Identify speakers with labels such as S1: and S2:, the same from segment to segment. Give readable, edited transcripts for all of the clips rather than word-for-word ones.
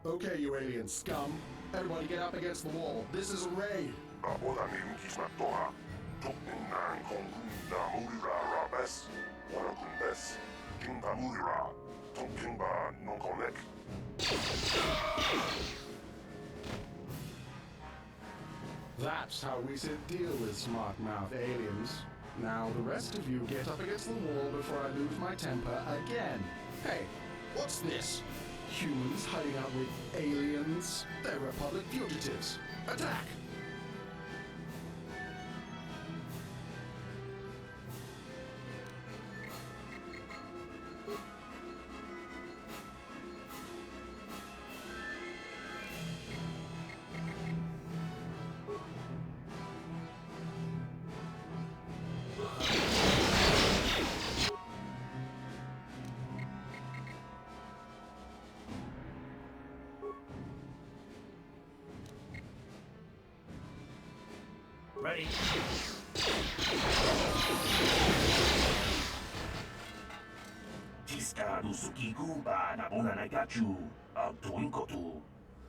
S1: Okay, you alien scum. Everybody get up against the wall. This is a raid.
S2: Nabodanim kismatoha. Tukninang kong namurira rabes. Wanakumbes. Kingamurira. Tokingba nonkonek.
S1: That's how we should deal with smart-mouth aliens. Now the rest of you get up against the wall before I lose my temper again. Hey, what's this? Humans hiding out with aliens? They're Republic fugitives. Attack!
S3: Ready? Tista do Sukikuba na buna na gachu. Ang tuwing ko to.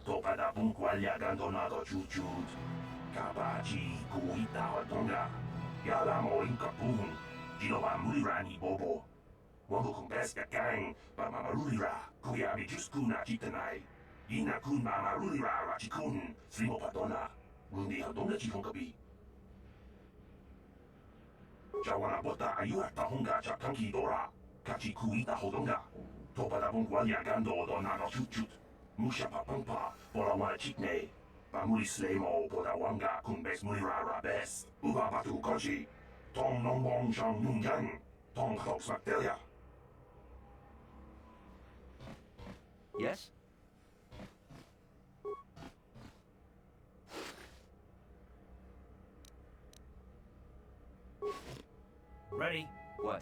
S3: Toka na pong kwalya gandonado chuchut. Kabachi kuita hotonga. Yala mo in kapung. Ginawa mulirani bobo. Wago kong best ka kang. Pamamarulira. Kuya mi jusku na chitanay. Ina kun mamarulira rachikun. Simo patona. Mundi hotonga chikong kabi. Jawana bota ayuat tahonga chakanki dora. Kachi kuita hodonga. Topa da bungwalya gando donano chut. Musha papangpa, bola wana chikne. Pamuli slemo boda wanga kumbes mulira rabes. Uba batu koji. Tong nongbong chang nungyang. Tong hox bacteria.
S4: Yes?
S3: Ready?
S4: What?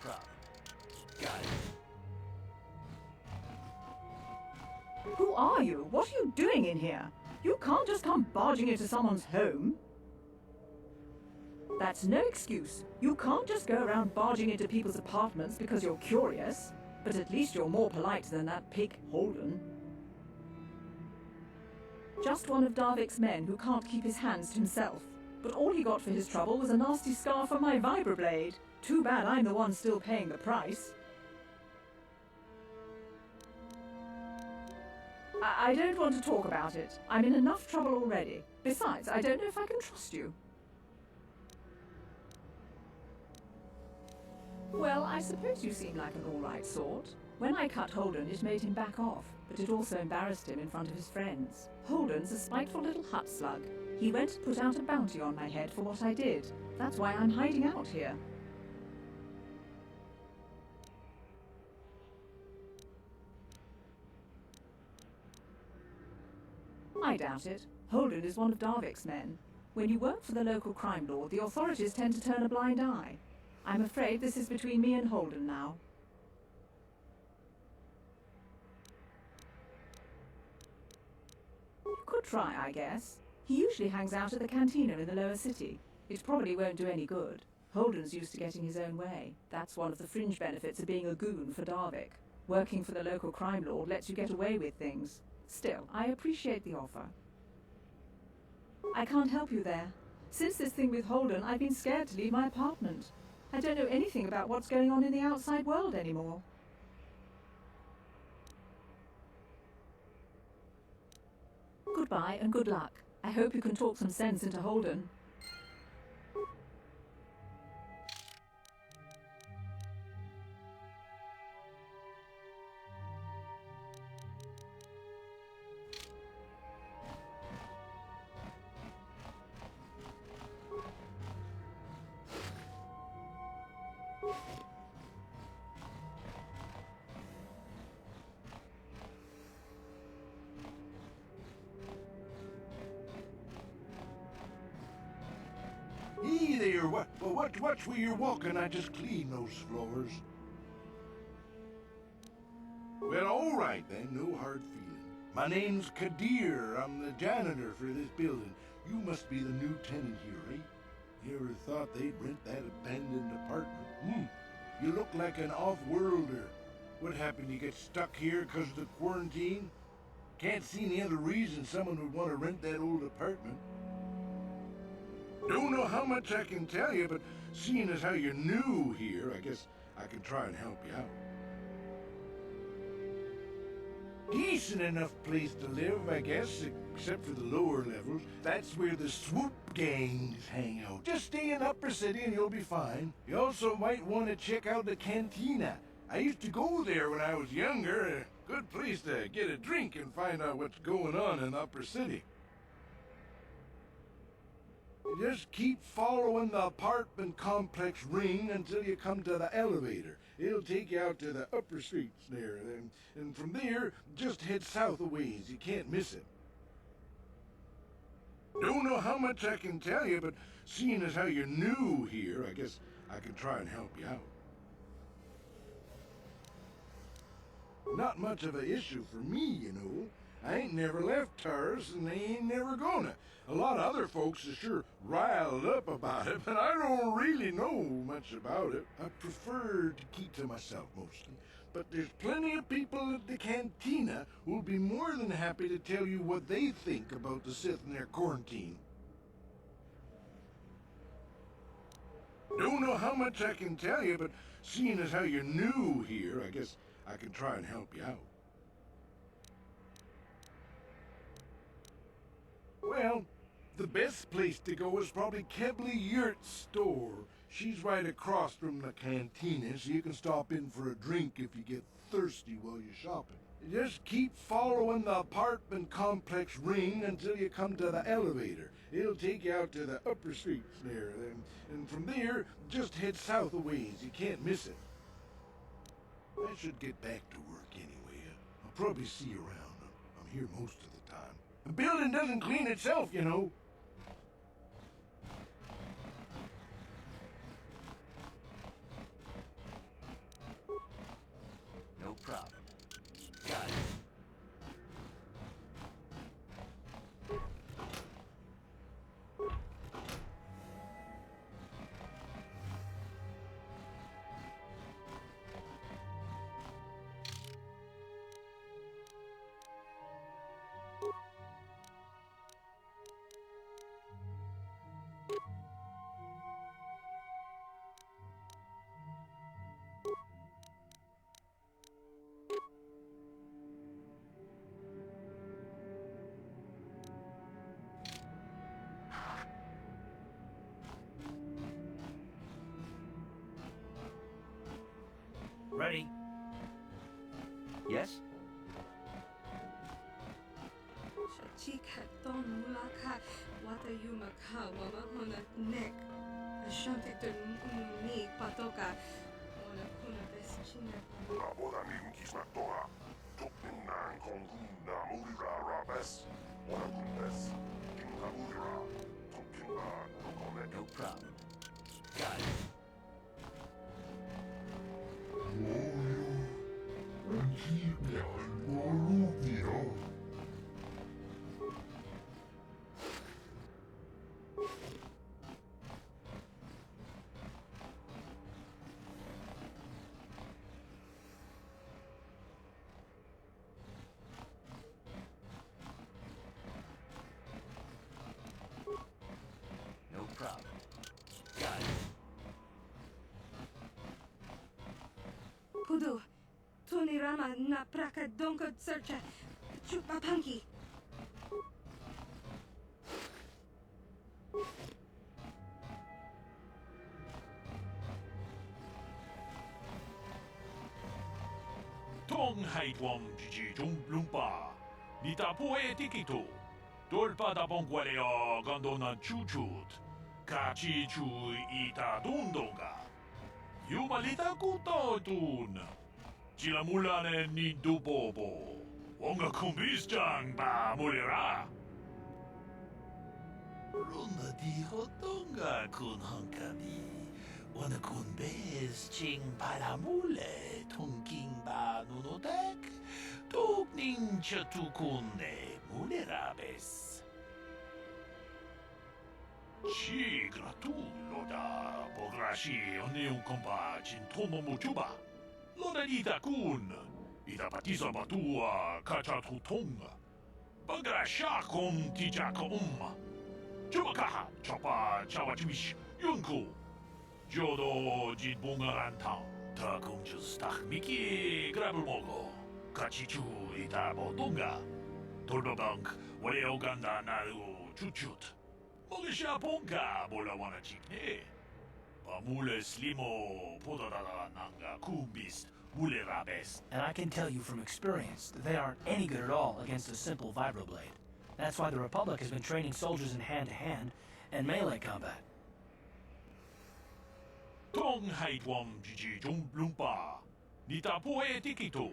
S4: Huh. Got it.
S5: Who are you? What are you doing in here? You can't just come barging into someone's home. That's no excuse. You can't just go around barging into people's apartments because you're curious. But at least you're more polite than that pig Holden. Just one of Darvik's men who can't keep his hands to himself. But all he got for his trouble was a nasty scar from my vibroblade. Too bad I'm the one still paying the price. I don't want to talk about it. I'm in enough trouble already. Besides, I don't know if I can trust you. Well, I suppose you seem like an all-right sort. When I cut Holden, it made him back off, but it also embarrassed him in front of his friends. Holden's a spiteful little hut slug. He went and put out a bounty on my head for what I did. That's why I'm hiding out here. I doubt it. Holden is one of Darvik's men. When you work for the local crime lord, the authorities tend to turn a blind eye. I'm afraid this is between me and Holden now. You could try, I guess. He usually hangs out at the cantina in the lower city. It probably won't do any good. Holden's used to getting his own way. That's one of the fringe benefits of being a goon for Darvik. Working for the local crime lord lets you get away with things. Still, I appreciate the offer. I can't help you there. Since this thing with Holden, I've been scared to leave my apartment. I don't know anything about what's going on in the outside world anymore. Goodbye and good luck. I hope you can talk some sense into Holden.
S6: Hey there, watch where you're walking. I just cleaned those floors. Well, all right then, no hard feeling. My name's Kadir. I'm the janitor for this building. You must be the new tenant here, eh? You ever thought they'd rent that abandoned apartment? You look like an off-worlder. What happened, you get stuck here because of the quarantine? Can't see any other reason someone would want to rent that old apartment. Don't know how much I can tell you, but seeing as how you're new here, I guess I can try and help you out. Decent enough place to live, I guess, except for the lower levels. That's where the swoop gangs hang out. Just stay in Upper City and you'll be fine. You also might want to check out the cantina. I used to go there when I was younger. A good place to get a drink and find out what's going on in Upper City. Just keep following the apartment complex ring until you come to the elevator. It'll take you out to the upper streets there, and from there, just head south a ways. You can't miss it. Don't know how much I can tell you, but seeing as how you're new here, I guess I can try and help you out. Not much of an issue for me, you know. I ain't never left Taris, and they ain't never gonna. A lot of other folks are sure riled up about it, but I don't really know much about it. I prefer to keep to myself mostly. But there's plenty of people at the cantina who'll be more than happy to tell you what they think about the sitting there quarantine. Don't know how much I can tell you, but seeing as how you're new here, I guess I can try and help you out. Well, the best place to go is probably Kebley Yurt's store. She's right across from the cantina, so you can stop in for a drink if you get thirsty while you're shopping. Just keep following the apartment complex ring until you come to the elevator. It'll take you out to the upper streets there, and from there, just head south a ways. You can't miss it. I should get back to work anyway. I'll probably see you around. I'm here most of the time. The building doesn't clean itself, you know.
S4: Ready? Yes?
S7: Chika don mulaka wata yumaka wama hona nek. Ashante tun ni patoka. Ona kuna beschina.
S2: Naboda nimkismatoa. Tokninnan kongrunda murira rabes. Wana kundes. Kingamurira. Tokinga nokonek.
S4: No problem. Got it. No problem. Got it.
S7: Pudu. Tunirama na praka donko searcha. Chupapanki.
S8: Tong haitwam jiji lumpa. Nita poe tikito. Dolpa da bongwaleo gandona chuchut. Kachi chu ita dundonga. Yumalita kuto tun. Chila mulane ni dubobo. Wonga kumbisjang ba mulira.
S3: Runda di hotonga kun hankabi. Wana kun bez ching palamule tongking ba nunodek. Tokning chatukunne mulerabes.
S8: Chi gratulo da pograshi oniun kompa tomo muchuba. Loda ita kun. Ita patisa batua kacha tutonga. Bagrasha kon tijaka Chubakaha chapa chawachimish yunku. Jodo jitbungaranta. Ta kumchus takmiki grabulmogo. Kachichu ita botunga. Turbobank wale oganda naru chuchut. Mogisha ponka bola wana chikne. Pamule slimo podadada nanga kumbis mule rabes.
S4: And I can tell you from experience that they aren't any good at all against a simple vibroblade. That's why the Republic has been training soldiers in hand-to-hand and melee combat.
S8: Tong haitwam jiji lumpa. Nita poe tikito.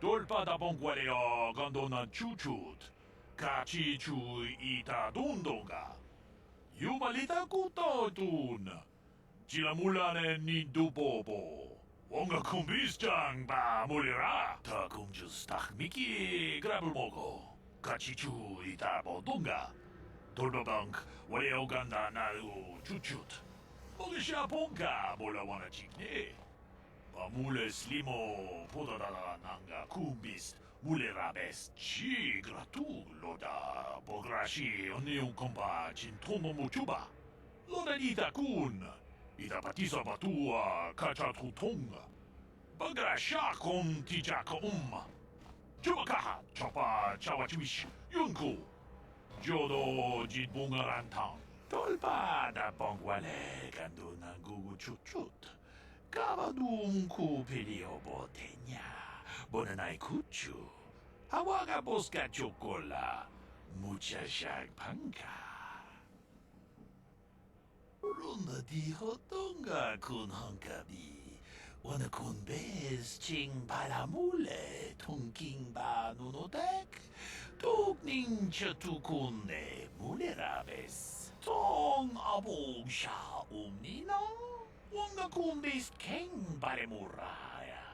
S8: Dolpa da bongwaleo gandona chuchut. Kachi chu ita dundonga. Yumalita kuto tun. Chila mulane ni dubobo. Wonga kumbisjang ba mulira. Ta kumjus takmiki grabulmogo. Kachichu ita bodunga. Turbobank wale oganda naru chuchut. Mogisha ponka bola wana chikne. Pamule slimo podadada nanga kumbis mule rabes. Chi gratu loda pograshi oniun kompa tomo muchuba. Loda ita kun. Ita patisa batua kacha tutonga. Bagrasha kon tijaka Chubakaha chapa chawachimish yunku. Jodo jitbungaranta. Tolpa da bongwale gando nangugu chuchut. Kavadum ku pilio botenya. Bonanai kuchu. Hawaga boska chocola. Mucha shagpanka.
S3: Runda di hotonga kun hankabi. Wana kun bez ching palamule tongking ba nunodek. Tokning chatukunne mulerabes. Tong abog sha umnina. Wanga kun bez keng balemuraya.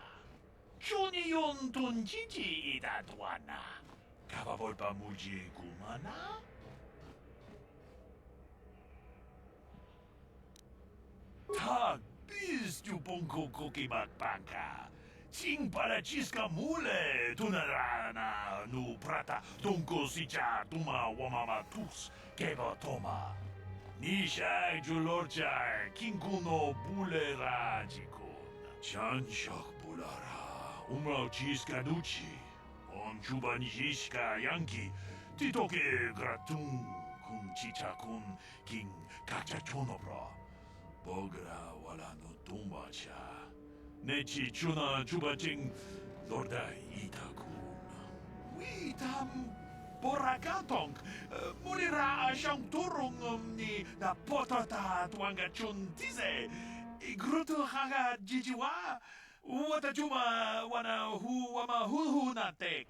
S3: Chuni yon tunjiji idadwana. Kababolpa muji kumana. Tag bis tu ponko koki makpanka. Sing para chiska mule tunarana nu prata tunko sicha tuma wamama tus keba toma. Nisha julorcha kinkuno bule rajikun. Chanshak bulara umrao chiska duchi. On chuba nishishka yanki titoke gratun kun chicha kun king kacha chonobra. Bogra wala no tumbacha.
S8: 내치 주나 주바징 로다 이다군. 위담 보라가통 무리라 아샹 도롱엄니 나 포토타 tuanga chun tize. Grutu haga jijiwa wata juma wana hu wama hu natek.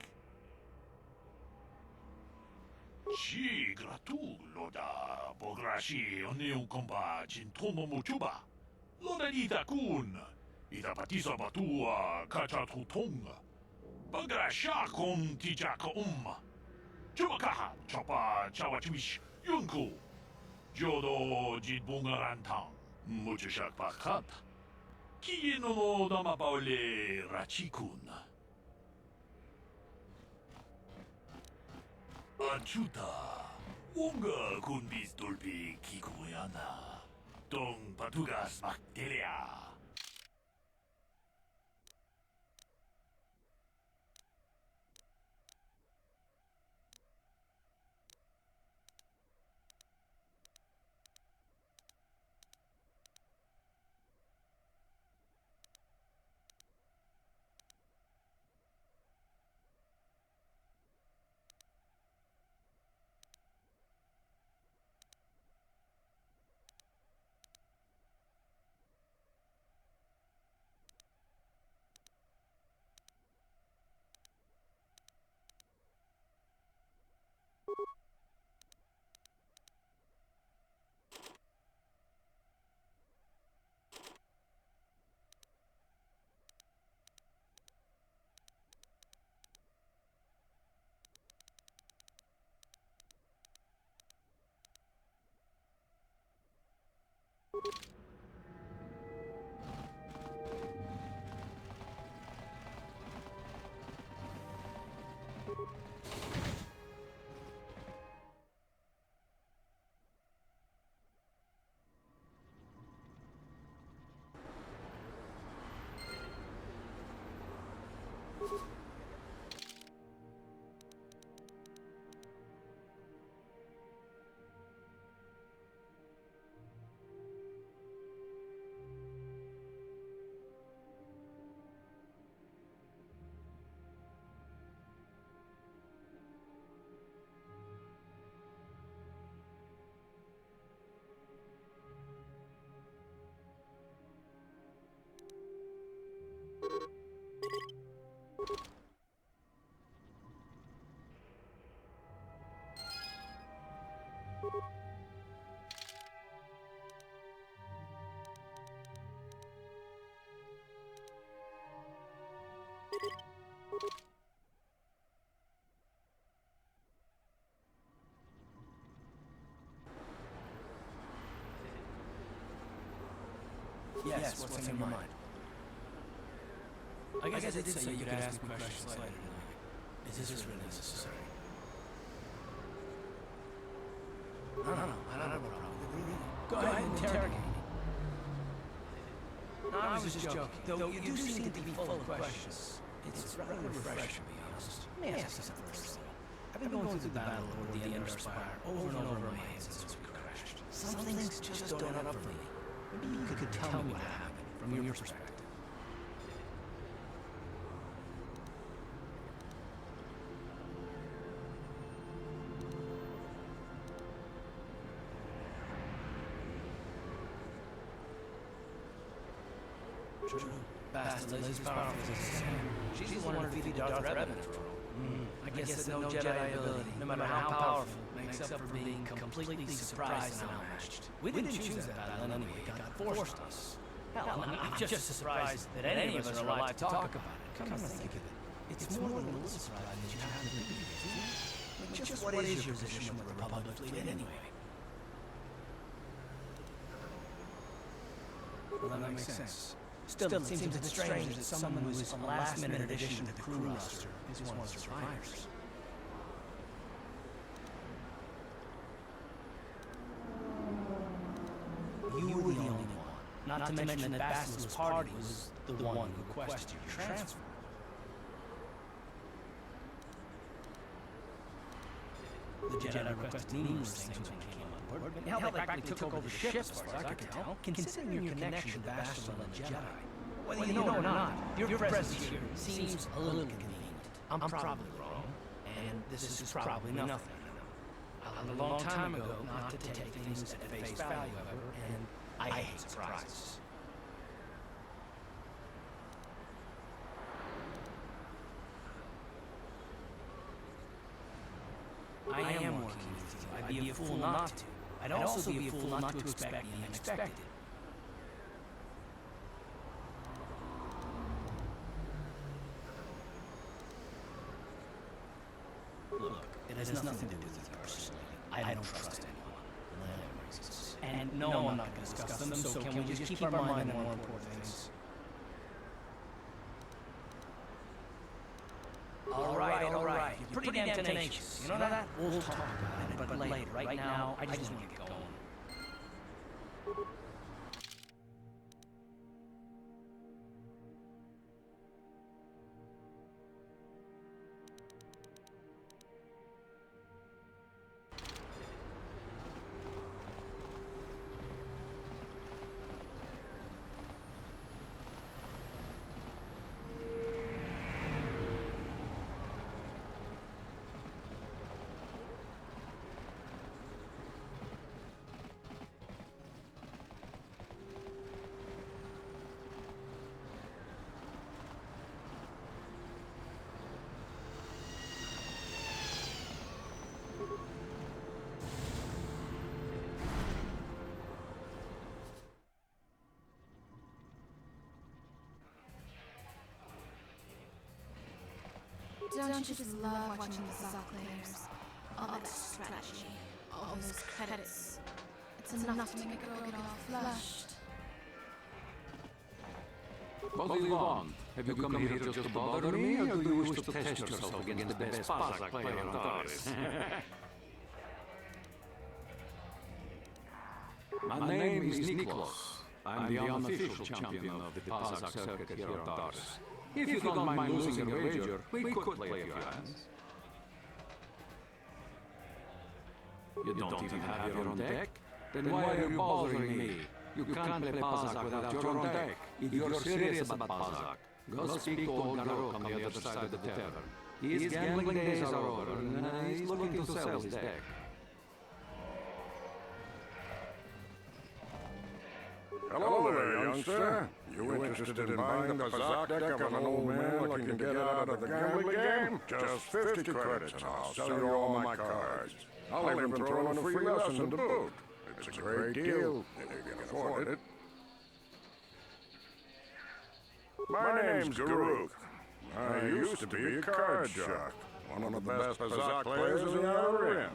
S8: Si gratu loda bograshi onion komba jintomo muchuba. Loda ita kun ita patisa batua kacha tutonga. Bagrasha kon tijaka Chubakaha chapa chawachiwish yunku. Jodo jitbungarantang muchishak pakat. Kieno dama paule rachikun. Achuta. Wonga kun bis dolpi kikoyana. Tong patugas bakteria.
S4: Yes, what's on your mind? I guess I did say you could ask me questions later tonight. Is this really necessary? No, I don't have a problem. Go ahead and interrogate me. No, I was just joking. Though you do seem to be full of questions. It's rather refreshing, to be honest. Let me ask you something first. I've been going through the battle over the Ender Spire over and over in my head since we crashed. Some things just don't add up for me. Maybe you could tell me what happened from your perspective. True. Bastard Liz powerful as his hand. She's the one who defeated Darth Revan after all. I guess that no Jedi ability, no matter how powerful, makes up for being completely surprised and outmatched. We didn't choose that battle anyway, God forced us. Hell, I'm just surprised that any of us are alive to talk about it. Come to think of it, it's more than a little surprising that you happen to be here, isn't it? Like, just what is your position with the Republic fleet anyway? Well, that makes sense. Still, it seems a bit strange that someone who is a last-minute addition to the crew roster is one of the survivors. You were the only one. Not to mention that Basile's party was the one who requested your transfer. The Jedi requested numerous things when they came on board, and hell, they practically took over the ship as far as I could tell. Considering your connection to Bastille and the Jedi, Whether you know or not, your presence here seems a little inconvenient. I'm probably wrong, and this is probably nothing. I learned a long time ago not to take things at face value, however, and I hate surprises. I am working with you. I'd be a fool not to. I'd also be a fool not to expect the unexpected. Look, it has nothing to do with you personally. I don't trust anyone. And no, I'm not going to discuss them, so can we just keep our mind on more important things? All right. You're pretty damn tenacious. You know that? We'll talk about it, but later. Right now, I just want to get going.
S9: Don't you just love watching the Zok players? All that strategy, all those credits. It's enough to make a girl get all flushed.
S10: What do you want? Have you come here just to bother me, or do you wish to test yourself against the best Pazak player on Taris? My name is Niklos. I'm the unofficial champion of the Pazak circuit here on Taris. If you don't mind losing a wager, we could play a few hands. You don't even have your own deck? Then why are you bothering me? You can't play Pazak without your own deck. If you're serious about Pazak, go speak to old Garok on the other side of the tavern. His gambling days are over, and he's looking to sell his deck.
S2: Hello there, youngster. You interested in buying the Pazak deck of an old man looking to get out of the gambling game? Just 50 credits and I'll sell you all my cards. I'll even throw in a free lesson to boot. It's a great deal, if you can afford it. My name's Garuk. I used to be a card shark, one of the best Pazak players in the Outer Rim.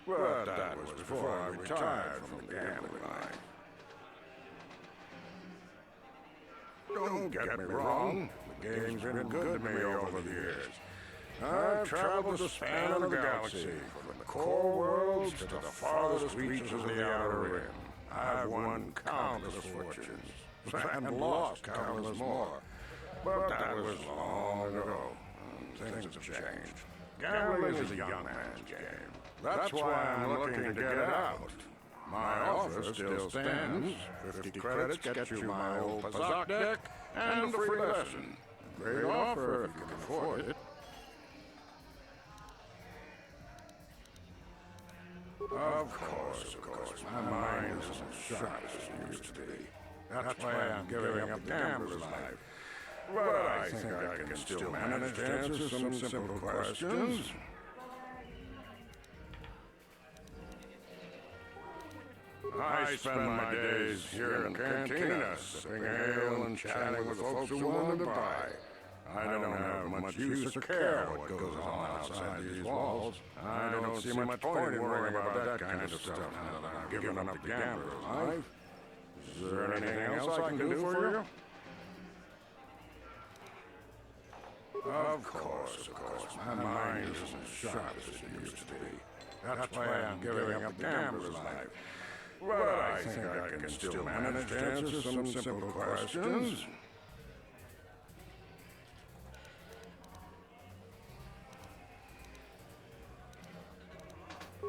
S2: But that was before I retired from the gambling line. Don't get me wrong, the game's been good to me over the years. I've traveled the span of the galaxy, from the core worlds to the farthest reaches of the Outer Rim. I've won countless fortunes, and lost countless more. But that was long ago, and things have changed. Gambling is a young man's game. That's why I'm looking to get out. My offer still stands. 50 credits gets you my old Pazak deck and a free lesson. Great offer if you can afford it. Of course, my mind isn't as sharp as it used to be. That's why I'm giving up the gambler's life. But I think I can still manage to answer some simple questions. I spend my days here in Cantina, sipping ale and chatting with folks who want to buy. I don't have much use or care what goes on outside these walls. I don't see much point in worrying about that kind of stuff now that I've given up the gambler's life. Is there anything else I can do for you? Of course. My mind isn't as sharp as it used to be. That's why I'm giving up the gambler's life. But I think I can still manage to answer some simple questions.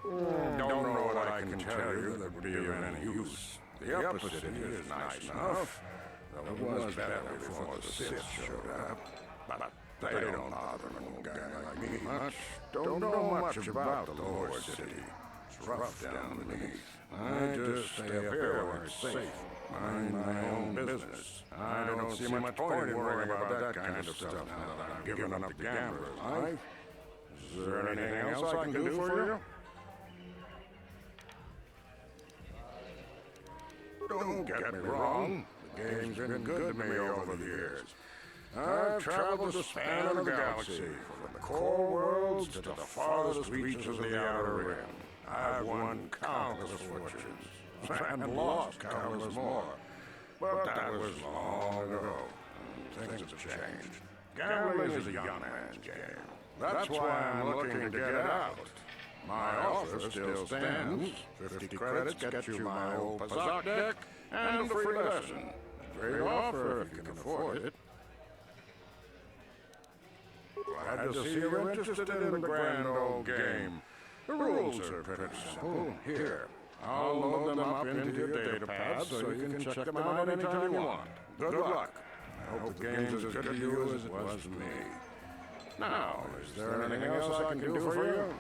S2: Don't know what I can tell you that would be of any use. The upper city is nice enough. Though it was better before the Sith showed up. But they don't bother an old guy like me much. Don't know much about the lower city. It's rough down beneath. I just stay up here where it's safe. Mind my own business. I don't see much point in worrying about that kind of stuff now that I'm giving up the gambler's life. Is there anything else I can do for you? Don't get me wrong. The game's been good to me over the years. I've traveled the span of the galaxy, from the core worlds to the farthest reaches of the outer rim. I've won countless fortunes, and lost countless more. But that was long ago. Things have changed. Gambling is a young man's game. That's why I'm looking to get out. My offer still stands. 50 credits gets you my old Pazak deck and a free lesson. A great offer if you can afford it. Glad to see you're interested in the grand old game. The rules are pretty simple. Here, I'll load them up into your data pads so you can check them out anytime you want. Good luck. I hope the game's as good to you as it was to me. Now, is there anything else I can do for you?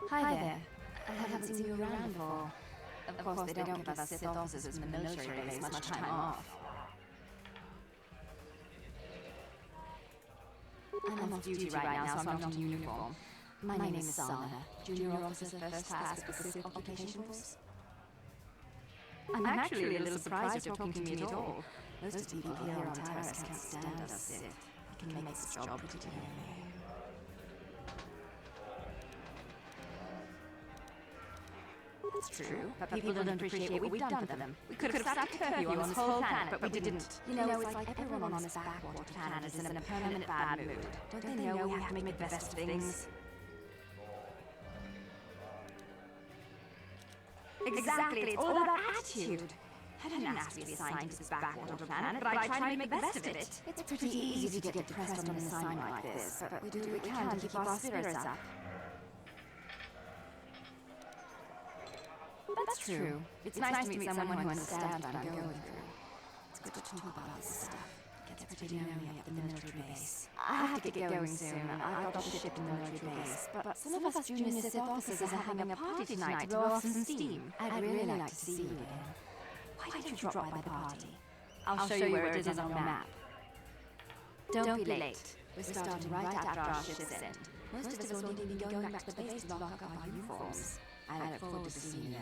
S11: Hi there. I haven't seen you around before. Of course, they don't give us Sith officers from the military base much time off. I'm off duty right now, so I'm not in uniform. My name is Sana, Junior Officer First Class with the Sith Occupation Force. I'm actually a little surprised you're talking to me at all. Most of the people here on Taris can't stand us Sith. It can make this job pretty lonely. That's true, but people don't appreciate what we've done for them. We could have slapped a curfew on this whole planet, but we didn't. You know, it's like everyone on this backwater planet is in a permanent bad mood. Don't they know we have to make the best of things? Exactly, it's all about attitude. I didn't ask to be assigned to this backwater planet, but I tried to make the best of it. It's pretty easy to get depressed on an assignment like this, but we do what we can to keep our spirits up. That's true. It's nice to meet someone who understands what I'm going through. It's good to talk about this stuff. It gets pretty lonely up at the military base. I have to get going soon. I got shipped to the military base, but some of us junior Sith officers are having a party tonight to blow off some steam. I'd really like to see you again. Why don't you drop by the party? I'll show you where it is on your map. Don't be late. We're starting right after our shift's end. Most of us won't even be going back to the base to lock up our uniforms. I look forward to seeing you there.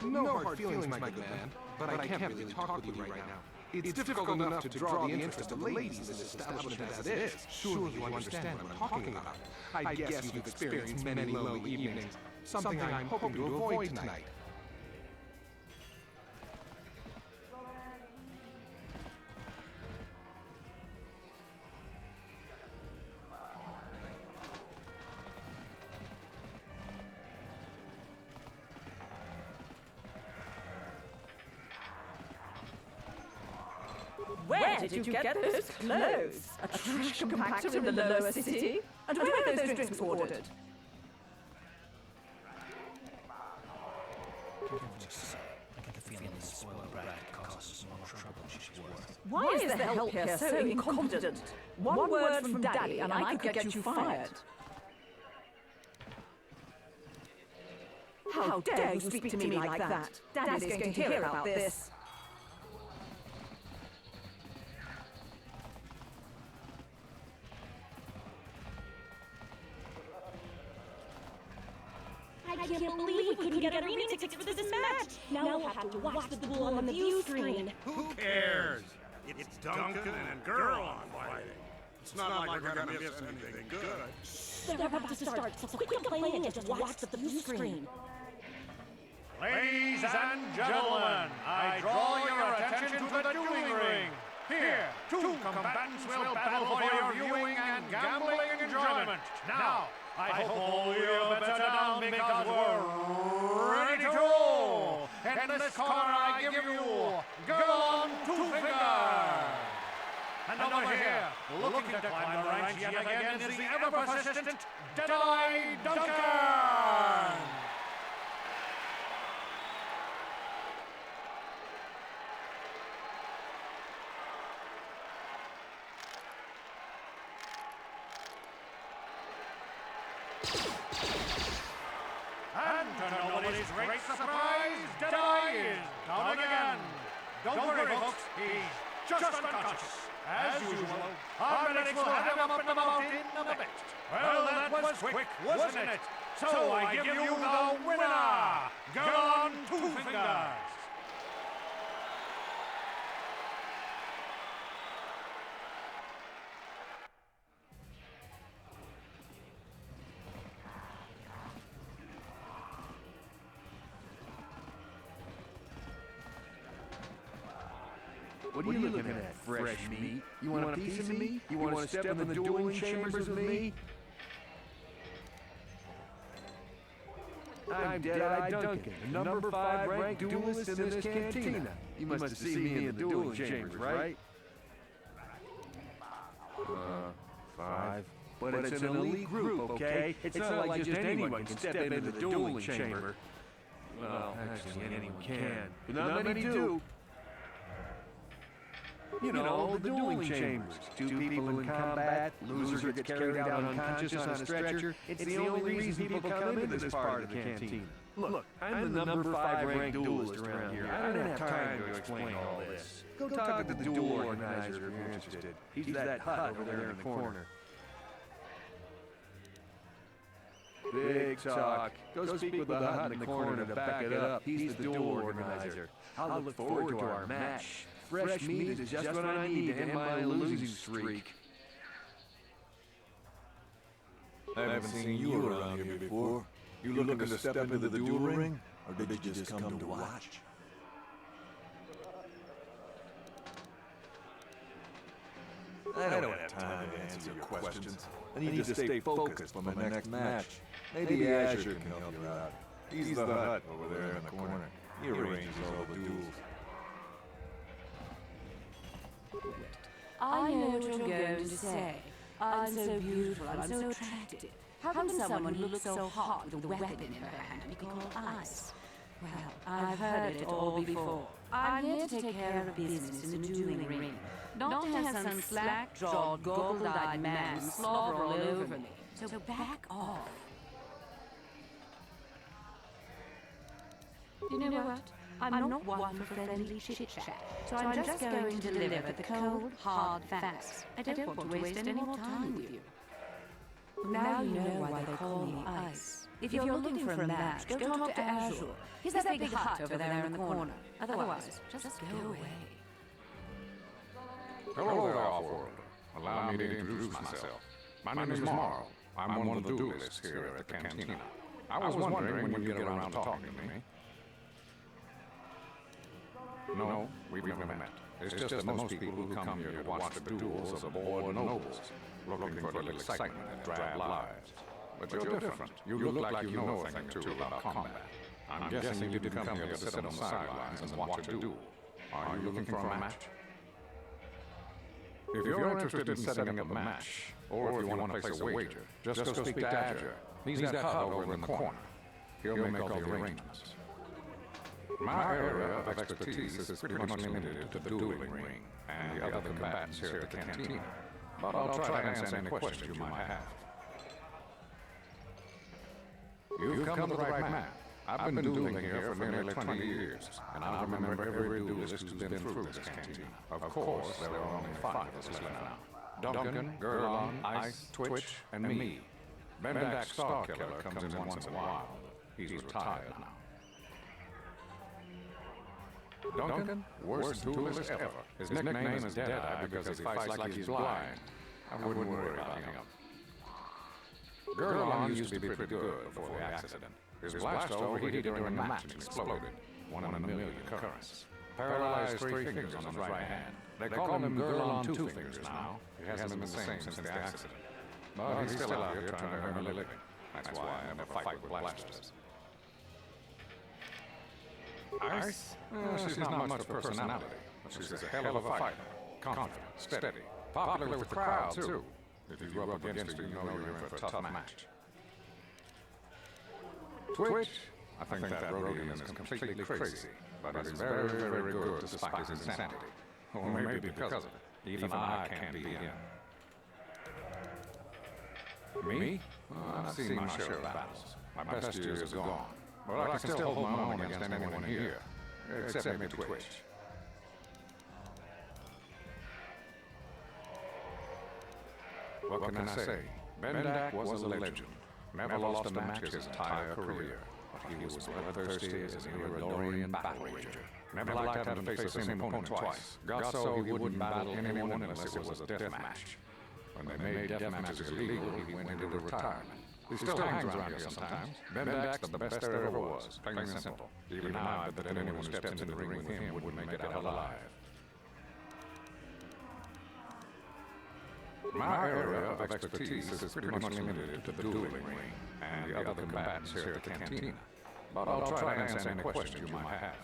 S12: No hard feelings, my good man, but I can't really talk with you right now. It's difficult enough to draw the interest of the ladies in this establishment as it is. Surely you understand what I'm talking about. I guess you've experienced many lonely evenings, something I'm hoping to avoid tonight.
S5: Where did you get those clothes? A trash compactor in the lower city? And where were those drinks ordered?
S4: I get the feeling this spoiled brat caused us more trouble than she's worth.
S5: Why is the help here so incompetent? One word from Daddy and I could get you fired. How dare you speak to me like that? Daddy's going to hear about this.
S13: I can't believe we couldn't get arena tickets for this match. Now we'll have to watch the duel on the view screen.
S2: Who cares? It's Duncan and a girl I'm fighting. It's not like we're gonna miss anything good.
S13: They're about to start, so quit complaining and just watch the view screen.
S8: Ladies and gentlemen, I draw your attention to the dueling ring. Here, two combatants will battle for your viewing and gambling enjoyment. Now, I hope all of you are better down because we're ready to roll. In this corner, I give you Go Two Finger. And over here, looking to climb the ranks yet again, is the ever-persistent Deadeye Duncan. And to nobody's great surprise, Deadeye is down again. Don't worry, folks, he's just unconscious. As usual, our medics will have him up and about in a bit. Well, that was quick, wasn't it? So I give you the winner, Gone Two Fingers.
S12: What are you looking at, fresh meat? You want a piece of me? You want to step in the dueling chambers with me? I'm Deadeye Duncan, the number 5 ranked duelist in this cantina. You must have seen me in the dueling chambers, right? 5. But it's an elite group, okay? It's not like just anyone can step into the dueling chamber. Well, actually anyone can, but not many do. You know, the dueling chambers. Two people in combat, loser gets carried out unconscious on a stretcher. It's the only reason people come into this part of the canteen. Look, I'm the number 5 ranked duelist around here. I don't have time to explain all this. Go talk to the duel organizer if you're interested. He's that hut over there in the corner. Big talk. Go speak with the hut in the corner to back it up. He's the duel organizer. I'll look forward to our match. Fresh meat is just what I need to end my losing streak.
S14: I haven't seen you around here before. You looking to step into the duel ring? Or did you just come to watch? I don't have time to answer your questions. I need to stay focused for my next match. Maybe Azure can help you out. He's the hut over there in the corner. He arranges all the duels.
S15: I know what you're going to say. I'm so beautiful, I'm so attractive. How can someone who looks so hot with a weapon in her hand be called ice? Well, I've heard it all before. I'm here to take care of business in the dueling ring. Not to have some slack-jawed, goggle-eyed man slobber all over me. So back off. You know what? I'm not one for friendly chit-chat, so I'm just going to deliver the cold, hard facts. I don't want to waste any more time with you. Now you know why they call me Ice. If you're looking for a match, go talk to Azure. He's that big hut over there in the corner. Otherwise, just go away.
S10: Hello there, Offworld. Allow me to introduce myself. My name is Marl. I'm one of the duelists here at the Cantina. I was wondering when you'd get around to talking to me. No, we've never met. It's just that most people who come here to watch the duels are bored nobles, looking for a little excitement and drab lives. But you're different. You look like you know a thing or two about combat. I'm guessing you didn't come here to sit on the sidelines and watch a duel. Are you looking for a match? If you're interested in setting up a match, or if you want to place a wager, just go speak to Azure. He's that hut over in the corner. He'll make all the arrangements. My area of expertise is pretty much limited to the dueling ring and the other combatants here at the Cantina. But I'll try to answer any questions you might have. You've come to the right man. I've been dueling here for nearly 20 years, and I remember every duelist who's been through this cantina. Of course, there are only 5 of us left now. Duncan, Gurlon, Ice, Twitch, and me. Bendak Starkiller comes in once in a while. He's retired now. Duncan, worst duelist ever. His nickname is Deadeye because he fights like he's blind. I wouldn't worry about him. Gurlon used to be pretty good before the accident. His blaster overheated during a match and exploded. 1 in a million occurrence. Paralyzed 3 fingers on his right hand. They call him Gurlon 2 Fingers now. He hasn't been the same since the accident. But he's still out here trying to earn a living. That's why I never fight with blasters. Ice? She's not much of a personality, but she's a hell of a fighter. Confident, steady, popular with the crowd, too. If you rub up against her, you know you're in for a tough match. Twitch? I think that Rodian is completely crazy, but he's very, very good despite his insanity. Or maybe because of it. Even I can't beat him. Me? I've seen my share of battles. My best years are gone. But I can still hold my own against anyone here, except maybe Twitch. What can I say? Bendak was a legend. Never lost a match his entire career. But he was bloodthirsty as an Iridorian battle rager. Never liked having to face the same opponent twice. Got so he wouldn't battle anyone unless it was a death match. When they made death matches illegal, he went into retirement. He still hangs around here sometimes. Bendak's the best there ever was, plain and simple. Even now, I bet that anyone who steps into the ring with him wouldn't make it out alive. My area of expertise is pretty much limited to the dueling ring and the other combatants here at the Cantina. But I'll try to answer any questions you might have.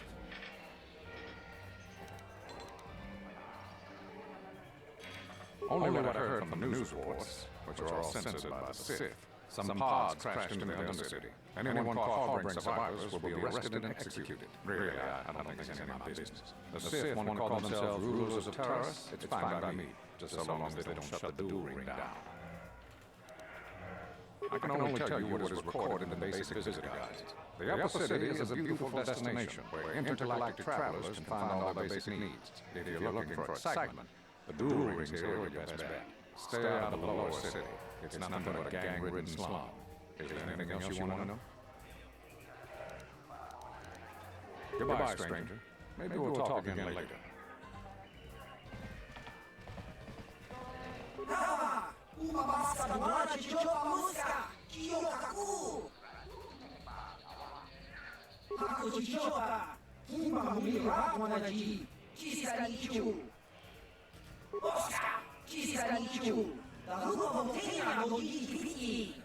S10: Only what I heard from the news reports, which are all censored by the Sith. Some pods crashed into the Undercity. Anyone caught harboring survivors will be arrested and executed. Really, I don't think it's any of my business. The Sith want to call themselves rulers of Taris. It's fine by me, just so long as they don't shut the duel ring down. I can only tell you what is recorded in the basic visitor guides. The Upper City is a beautiful destination where intergalactic travelers can find all their basic needs. If you're looking for excitement, the duel rings here are your best bet. Stay out of the lower city. It's nothing but a gang-ridden slum. Is there anything else you want to know? Goodbye, stranger. Maybe we'll talk again later.
S4: Uma máscara dourada de jogo música! Kiyokaku! Hako de Jopa! Uma mulher de Kisanichu! Oscar! Kisanichu! Da rua Montanha no Gigi!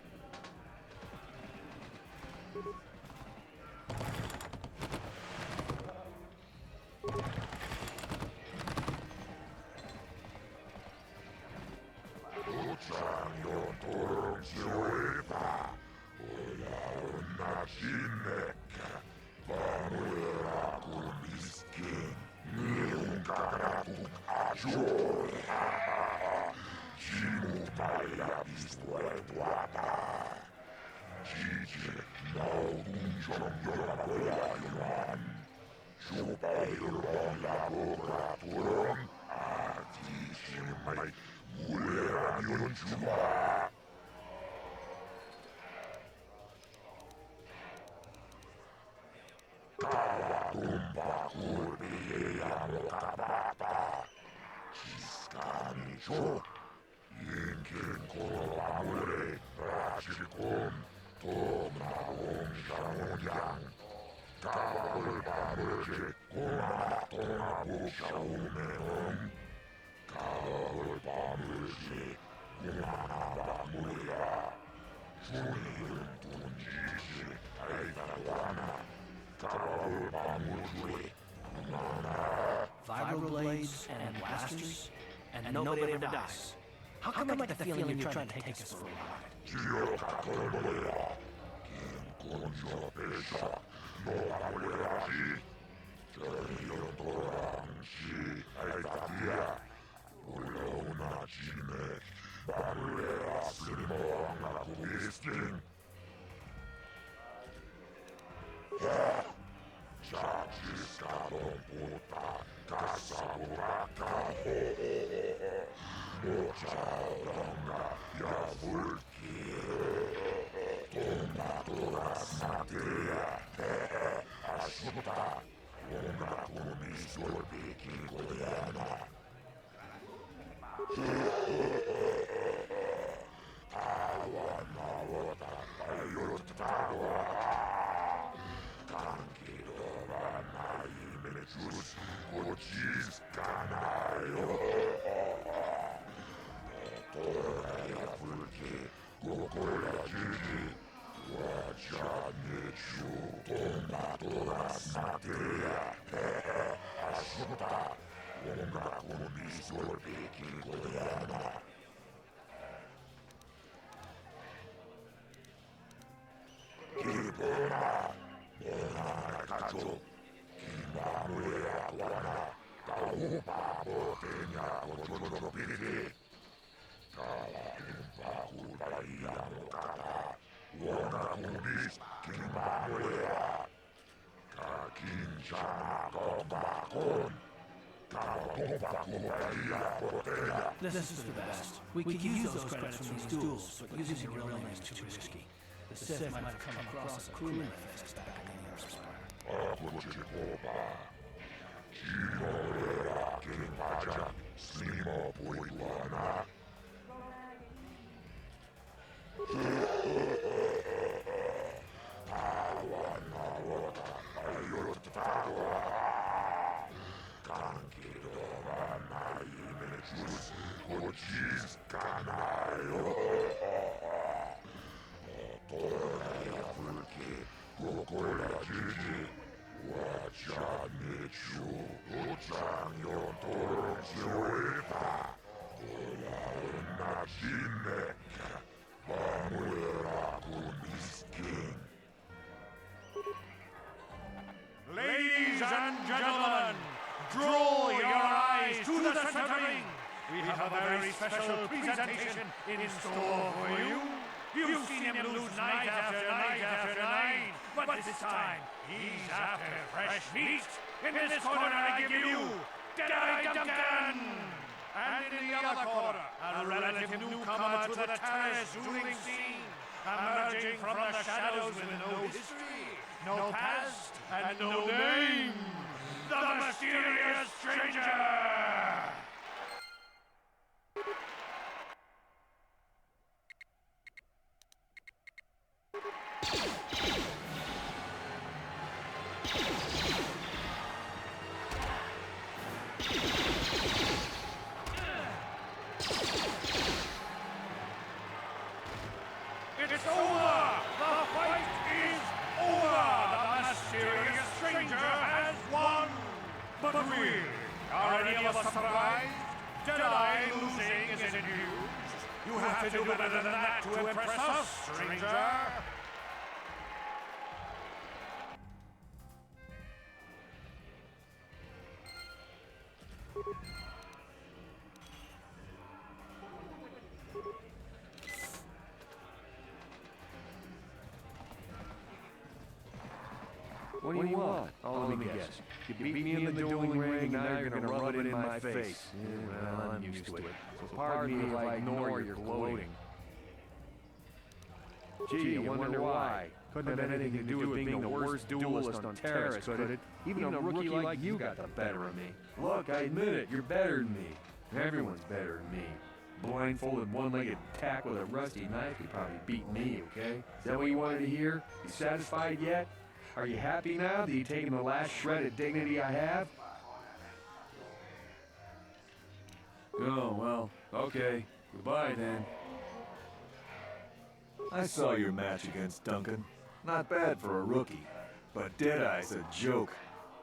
S4: Vibroblades and blasters, and nobody ever dies. How come I get the feeling you're trying to take us for a This is the best. We could use those credits from these duels, but using your real name is too risky. The Sith might have come across a crew manifest back in the Earth
S8: Ladies and gentlemen, draw your eyes to the center ring. We have a very special presentation in store for you. You've seen him lose night after night after night, but this time he's after fresh meat. In this corner, I give you Daddy Duncan! And in the other corner, a relative newcomer to the Taris dueling scene, emerging from the shadows with no history, no past, and no name, the mysterious stranger! It's over! The fight is over! The mysterious stranger has won! But really, are any of us surprised? Jedi losing isn't news. You have to do better than that to impress us, stranger!
S12: What do you want? Oh, let me guess. You beat me in the dueling ring, and now you're gonna rub it in my face. Yeah, well, I'm used to it. So pardon me if I ignore your gloating. Gee, I wonder why. Couldn't have anything to do with being the worst duelist on Taris, could it? Even a rookie like you got the better of me. Look, I admit it, you're better than me. Everyone's better than me. Blindfolded, one-legged tack with a rusty knife, you probably beat me, okay? Is that what you wanted to hear? You satisfied yet? Are you happy now that you've taken the last shred of dignity I have?
S14: Oh, well, okay. Goodbye, then. I saw your match against Duncan. Not bad for a rookie. But Deadeye's a joke.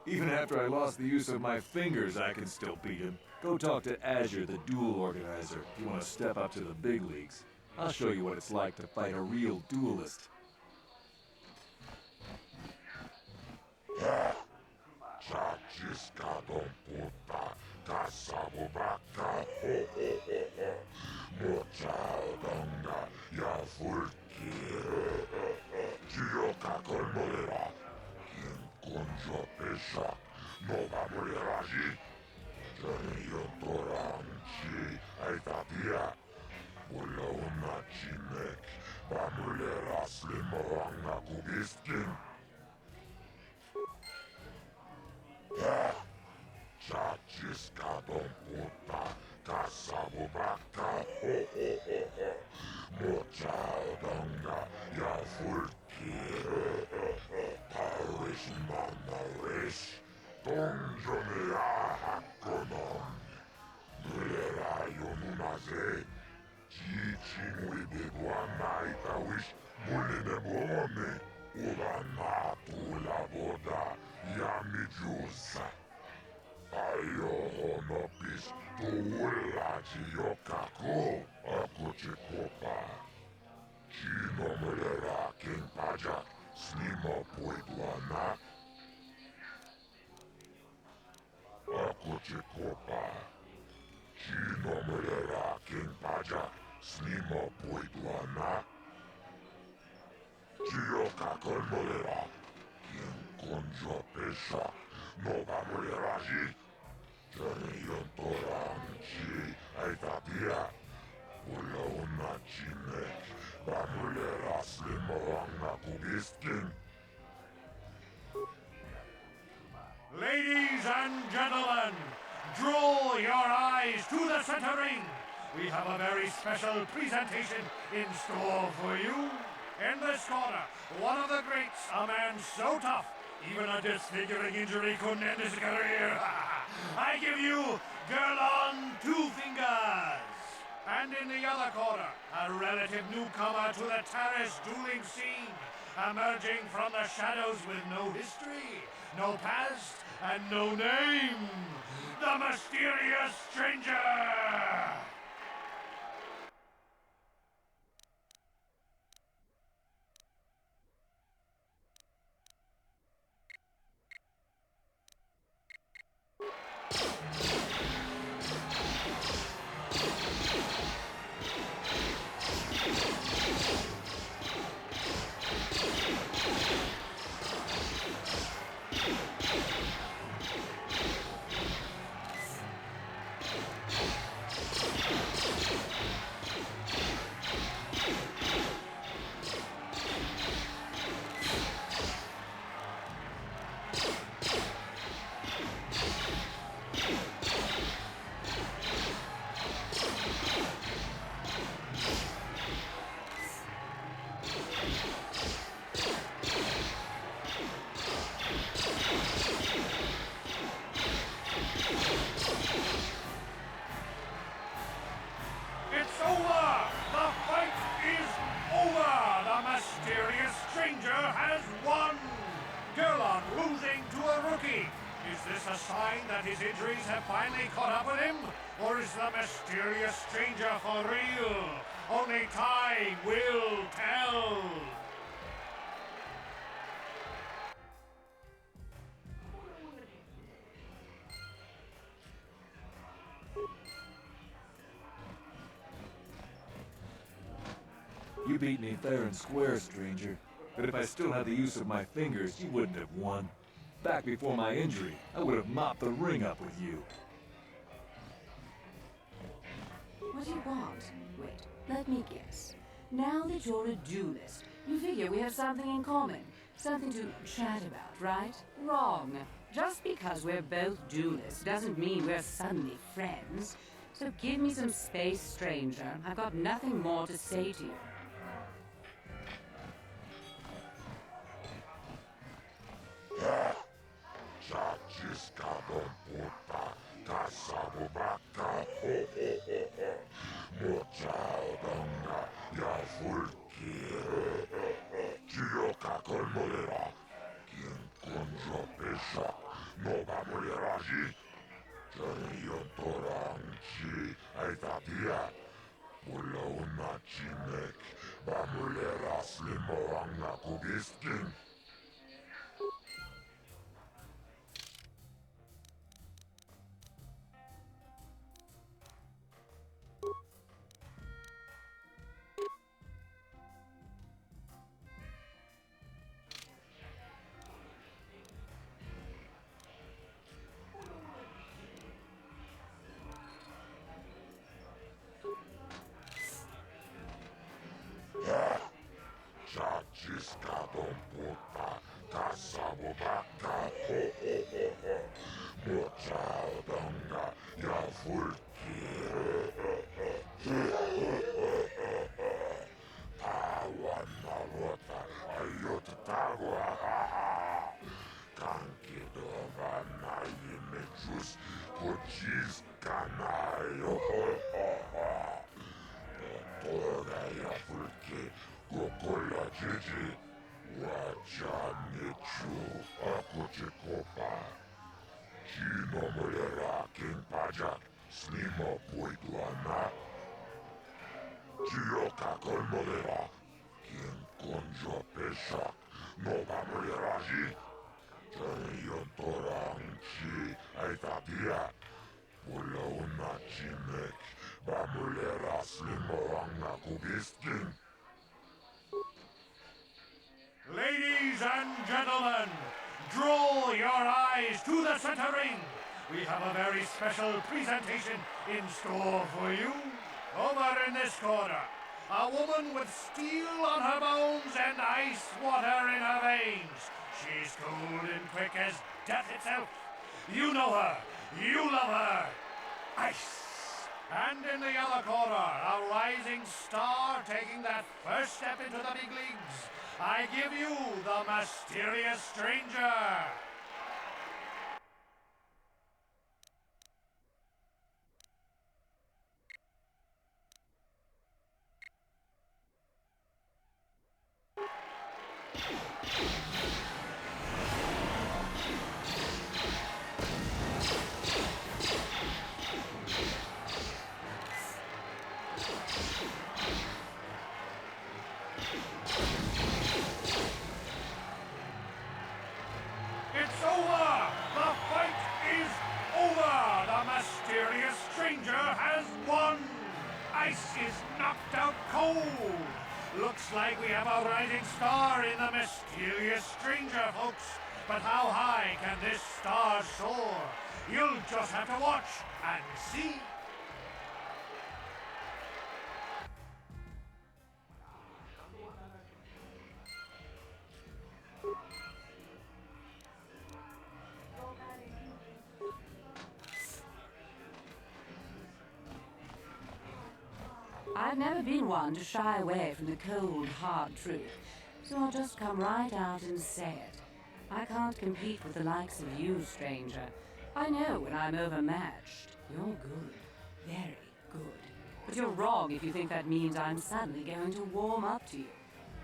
S14: Even after I lost the use of my fingers, I can still beat him. Go talk to Azure, the duel organizer, if you want to step up to the big leagues. I'll show you what it's like to fight a real duelist.
S2: Chaciscado puta, caçabo vaca, ho ho ho ho, mochadonga, ya furki, Gioca colmolera, quien conjo pesha, no va a morir allí, Janiyo toranchi, aitatia, Ula una chinek, va a morir a slimoanga kubiskin, Chaciscado puta, caçabo vaca, ho ho ho ho, mochadonga, ya furki, Taris manarish, donjonea hakonon, mulera yonunaze, chichin wibiguana itawish, muline bone, urana tula boda, yami jusa. Ayo honopis, tuula chiyokako, akuchikopa. Chino mulera king pajak, snimo puiduana. Akuchikopa. Chino mulera king pajak, snimo puiduana. Chiyokako mulera, king conjo pesha, no va a morir allí. Janiyon toranchi, aitatia, Ula una chinek, va a morir a slimoanga kubiskin.
S8: Ladies and gentlemen, draw your eyes to the center ring. We have a very special presentation in store for you. In this corner, one of the greats, a man so tough, even a disfiguring injury couldn't end his career. I give you Girl on Two Fingers. And in the other corner, a relative newcomer to the Taris dueling scene, emerging from the shadows with no history, no past, and no name, the mysterious stranger! a sign that his injuries have finally caught up with him? Or is the mysterious stranger for real? Only time will tell.
S14: You beat me fair and square, stranger. But if I still had the use of my fingers, you wouldn't have won. Back before my injury, I would have mopped the ring up with you.
S15: What do you want? Wait, let me guess. Now that you're a duelist, you figure we have something in common. Something to chat about, right? Wrong. Just because we're both duelists doesn't mean we're suddenly friends. So give me some space, stranger. I've got nothing more to say to you.
S8: Ladies and gentlemen, draw your eyes to the center ring. We have a very special presentation in store for you. Over in this corner, a woman with steel on her bones and ice water in her veins. She's cold and quick as death itself. You know her. You love her. Ice. And in the other corner, a rising star taking that first step into the big leagues. I give you the mysterious stranger. It's over! The fight is over! The mysterious stranger has won! Ice is knocked out cold! Looks like we have a rising star in the mysterious stranger, folks. But how high can this star soar? You'll just have to watch and see.
S15: I've never been one to shy away from the cold, hard truth, so I'll just come right out and say it. I can't compete with the likes of you, stranger. I know when I'm overmatched. You're good. Very good. But you're wrong if you think that means I'm suddenly going to warm up to you.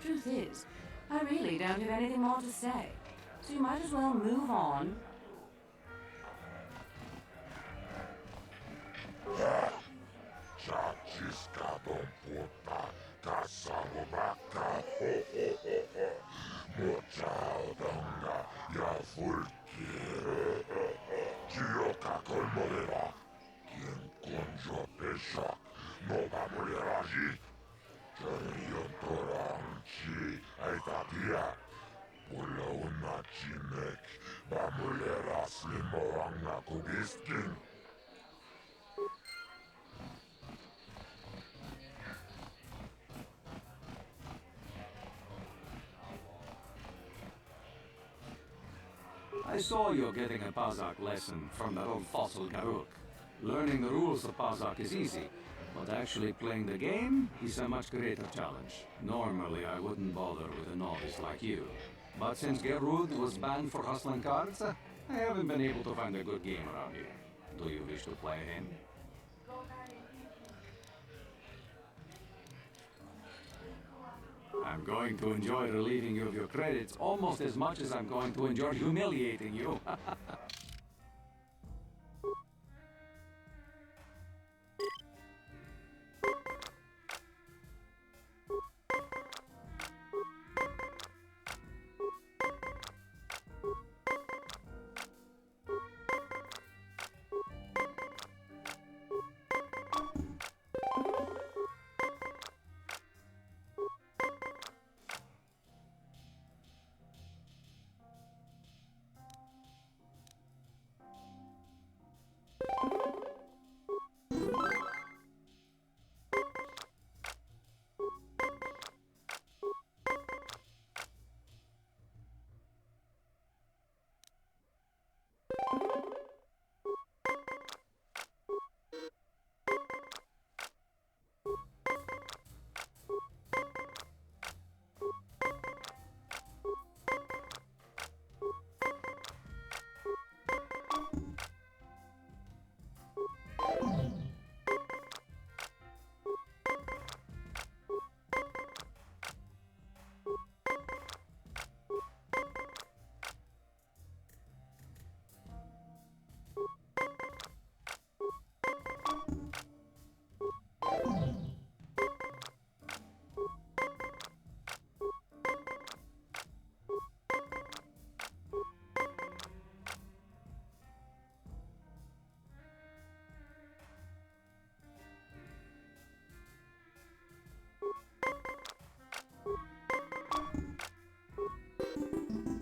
S15: Truth is, I really don't have anything more to say. So you might as well move on.
S2: morirá. Quien contra Pesach no va a morir allí. Toranchi, Aitatia. Pula una chimek, va a morir a Slimoranga Kubiskin.
S10: I saw you getting a Pazak lesson from that old fossil Garuk. Learning the rules of Pazak is easy, but actually playing the game is a much greater challenge. Normally, I wouldn't bother with a novice like you. But since Gerud was banned for hustling cards, I haven't been able to find a good game around here. Do you wish to play him? I'm going to enjoy relieving you of your credits almost as much as I'm going to enjoy humiliating you.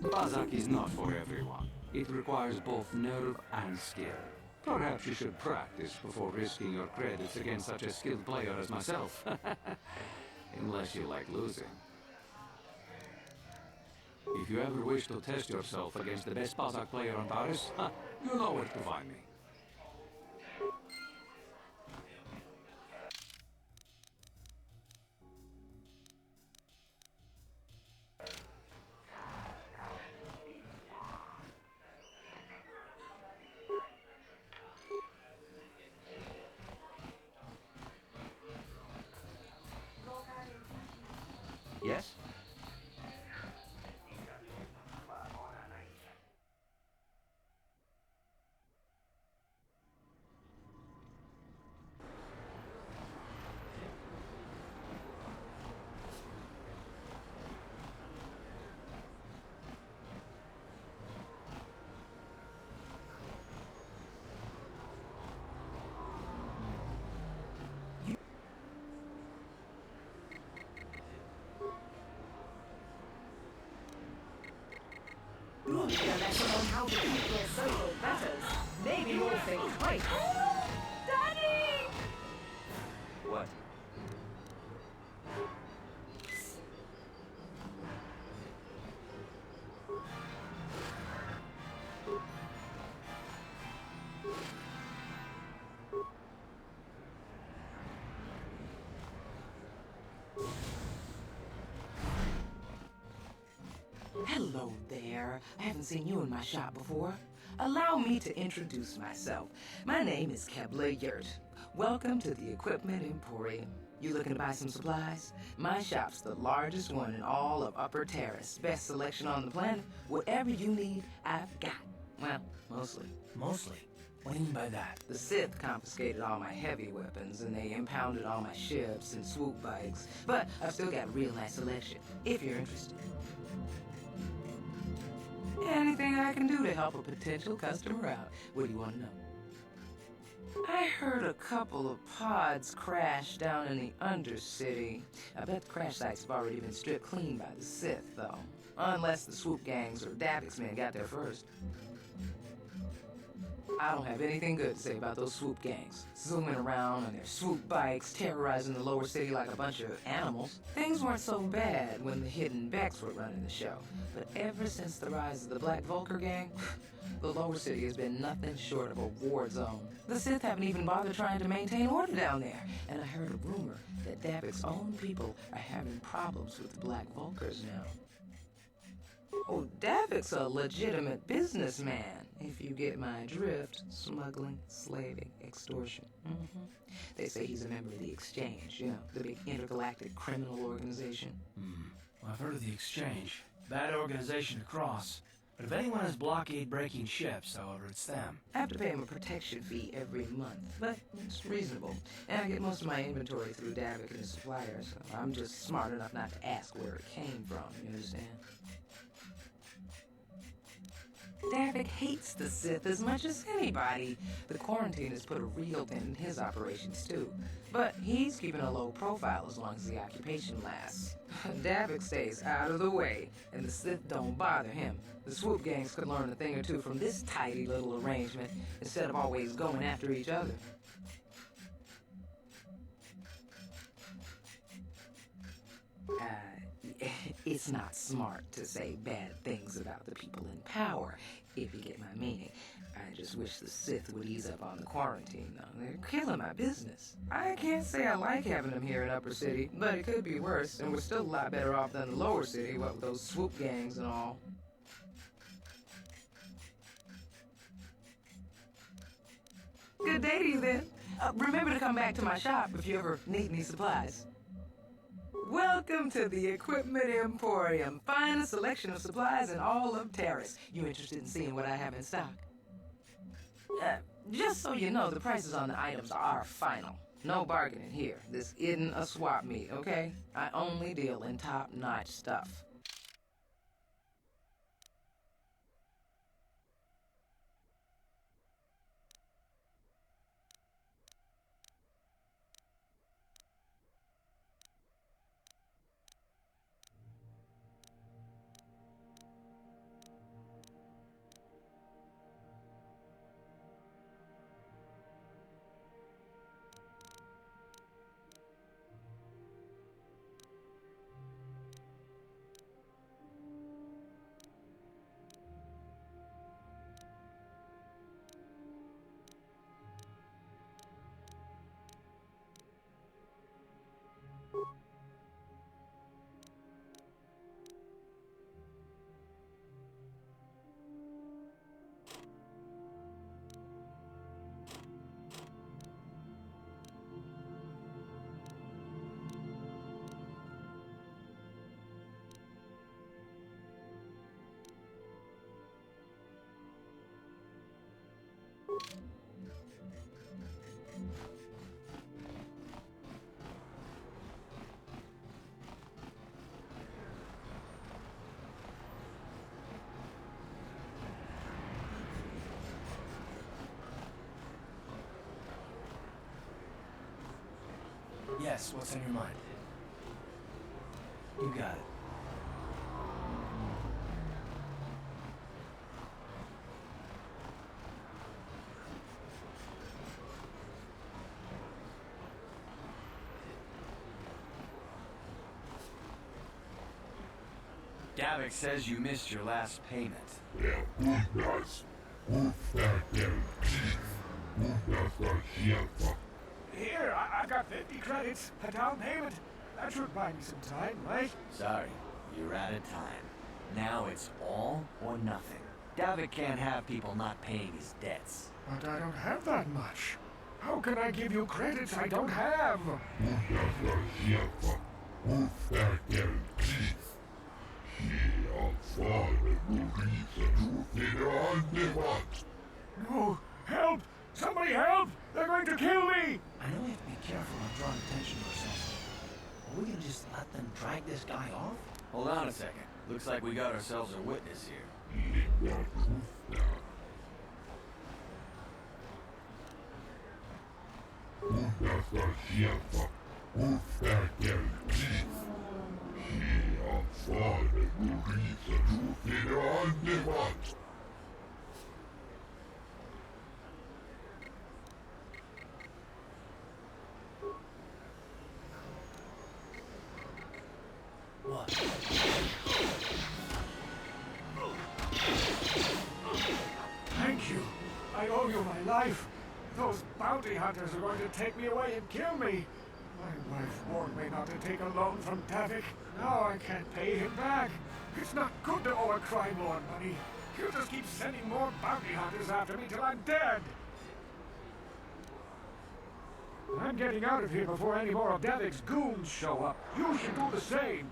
S10: Pazak is not for everyone. It requires both nerve and skill. Perhaps you should practice before risking your credits against such a skilled player as myself. Unless you like losing. If you ever wish to test yourself against the best Pazak player on Taris, you know where to find me.
S12: Yes?
S5: Ooh, a lesson on how to keep your social betters. Maybe you'll think twice. Daddy!
S12: What?
S16: Hello there. I haven't seen you in my shop before. Allow me to introduce myself. My name is Kebla Yurt. Welcome to the Equipment Emporium. You looking to buy some supplies? My shop's the largest one in all of Upper Taris. Best selection on the planet. Whatever you need, I've got. Well, mostly.
S4: Mostly? What do you mean by that?
S16: The Sith confiscated all my heavy weapons, and they impounded all my ships and swoop bikes. But I've still got a real nice selection, if you're interested. Anything I can do to help a potential customer out. What do you want to know? I heard a couple of pods crash down in the Undercity. I bet the crash sites have already been stripped clean by the Sith, though. Unless the swoop gangs or Davik's men got there first. I don't have anything good to say about those swoop gangs. Zooming around on their swoop bikes, terrorizing the lower city like a bunch of animals. Things weren't so bad when the Hidden Becks were running the show. But ever since the rise of the Black Vulture gang, the lower city has been nothing short of a war zone. The Sith haven't even bothered trying to maintain order down there. And I heard a rumor that Davik's own people are having problems with the Black Vultures now. Oh, Davik's a legitimate businessman, if you get my drift. Smuggling, slaving, extortion. They say he's a member of the Exchange, you know, the big intergalactic criminal organization.
S4: Well, I've heard of the Exchange. Bad organization to cross. But if anyone has blockade-breaking ships, however, it's them.
S16: I have to pay him a protection fee every month, but it's reasonable. And I get most of my inventory through Davik and his suppliers, so I'm just smart enough not to ask where it came from, you understand? Davik hates the Sith as much as anybody. The quarantine has put a real dent in his operations, too. But he's keeping a low profile as long as the occupation lasts. Davik stays out of the way, and the Sith don't bother him. The swoop gangs could learn a thing or two from this tidy little arrangement instead of always going after each other. It's not smart to say bad things about the people in power, if you get my meaning. I just wish the Sith would ease up on the quarantine, though. They're killing my business. I can't say I like having them here in Upper City, but it could be worse, and we're still a lot better off than the Lower City, what with those swoop gangs and all. Good day to you, then. Remember to come back to my shop if you ever need any supplies. Welcome to the Equipment Emporium. Finest selection of supplies in all of Taris. You interested in seeing what I have in stock? Just so you know, the prices on the items are final. No bargaining here. This isn't a swap meet, okay? I only deal in top-notch stuff.
S4: Yes, what's on your mind? You got it. Davik says you missed your last payment.
S8: Here, I've got 50 credits, a down payment. That should buy me some time, right?
S17: Sorry, you're out of time. Now it's all or nothing. Davik can't have people not paying his debts.
S8: But I don't have that much. How can I give you credits I don't have? No! Help! Somebody help! They're going to kill me!
S4: I know we have to be careful not drawing attention to ourselves. Are we gonna just let them drag this guy off?
S17: Hold on a second. Looks like we got ourselves a witness here.
S2: detta heta osäkerhet. Ansvarig research till andemat.
S4: What?
S8: Thank you. I owe you my life. Those bounty hunters are going to take me away and kill me. My wife warned me not to take a loan from Davik. Now I can't pay him back. It's not good to owe a crime lord money. He'll just keep sending more bounty hunters after me till I'm dead. I'm getting out of here before any more of Davik's goons show up. You should do the same.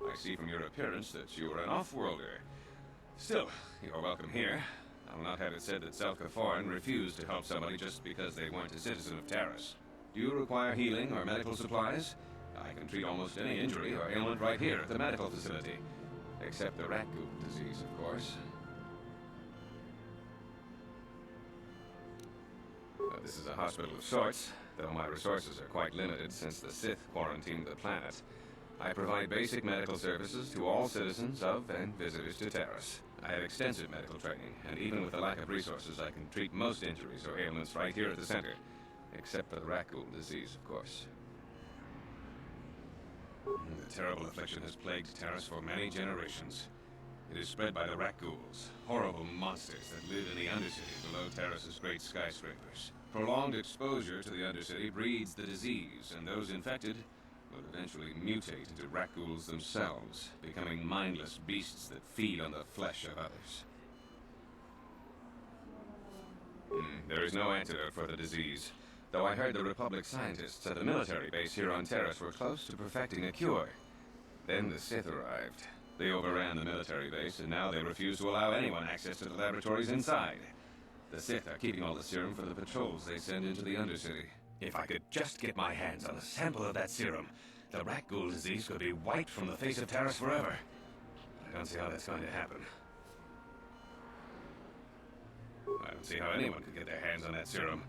S18: I see from your appearance that you are an off-worlder. Still, you're welcome here. I'll not have it said that Selkaforan refused to help somebody just because they weren't a citizen of Taris. Do you require healing or medical supplies? I can treat almost any injury or ailment right here at the medical facility. Except the rat goop disease, of course. This is a hospital of sorts, though my resources are quite limited since the Sith quarantined the planet. I provide basic medical services to all citizens of and visitors to Taris. I have extensive medical training, and even with the lack of resources, I can treat most injuries or ailments right here at the center. Except for the rat ghoul disease, of course. The terrible affliction has plagued Taris for many generations. It is spread by the rat ghouls, horrible monsters that live in the Undercity below Taris's great skyscrapers. Prolonged exposure to the Undercity breeds the disease, and those infected will eventually mutate into rat ghouls themselves, becoming mindless beasts that feed on the flesh of others. There is no antidote for the disease, though I heard the Republic scientists at the military base here on Taris were close to perfecting a cure. Then the Sith arrived. They overran the military base, and now they refuse to allow anyone access to the laboratories inside. The Sith are keeping all the serum for the patrols they send into the Undercity. If I could just get my hands on a sample of that serum, the rat ghoul disease could be wiped from the face of Taris forever. I don't see how that's going to happen. I don't see how anyone could get their hands on that serum.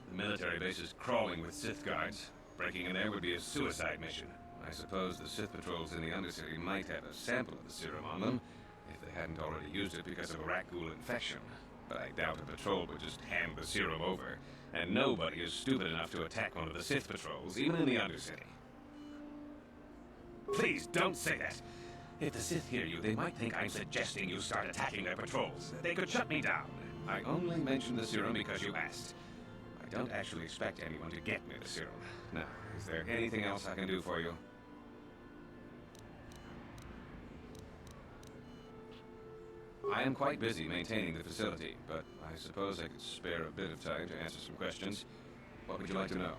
S18: The military base is crawling with Sith guards. Breaking in there would be a suicide mission. I suppose the Sith patrols in the Undercity might have a sample of the serum on them, if they hadn't already used it because of a rat ghoul infection. But I doubt a patrol would just hand the serum over. And nobody is stupid enough to attack one of the Sith patrols, even in the Undercity. Please, don't say that. If the Sith hear you, they might think I'm suggesting you start attacking their patrols. They could shut me down. I only mentioned the serum because you asked. I don't actually expect anyone to get me the serum. Now, is there anything else I can do for you? I am quite busy maintaining the facility, but I suppose I could spare a bit of time to answer some questions. What would you like to know?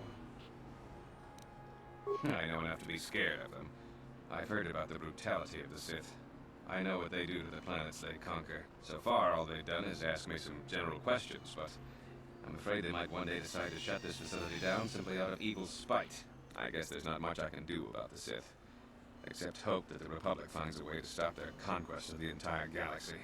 S18: I know enough to be scared of them. I've heard about the brutality of the Sith. I know what they do to the planets they conquer. So far, all they've done is ask me some general questions, but I'm afraid they might one day decide to shut this facility down simply out of evil spite. I guess there's not much I can do about the Sith, except hope that the Republic finds a way to stop their conquest of the entire galaxy.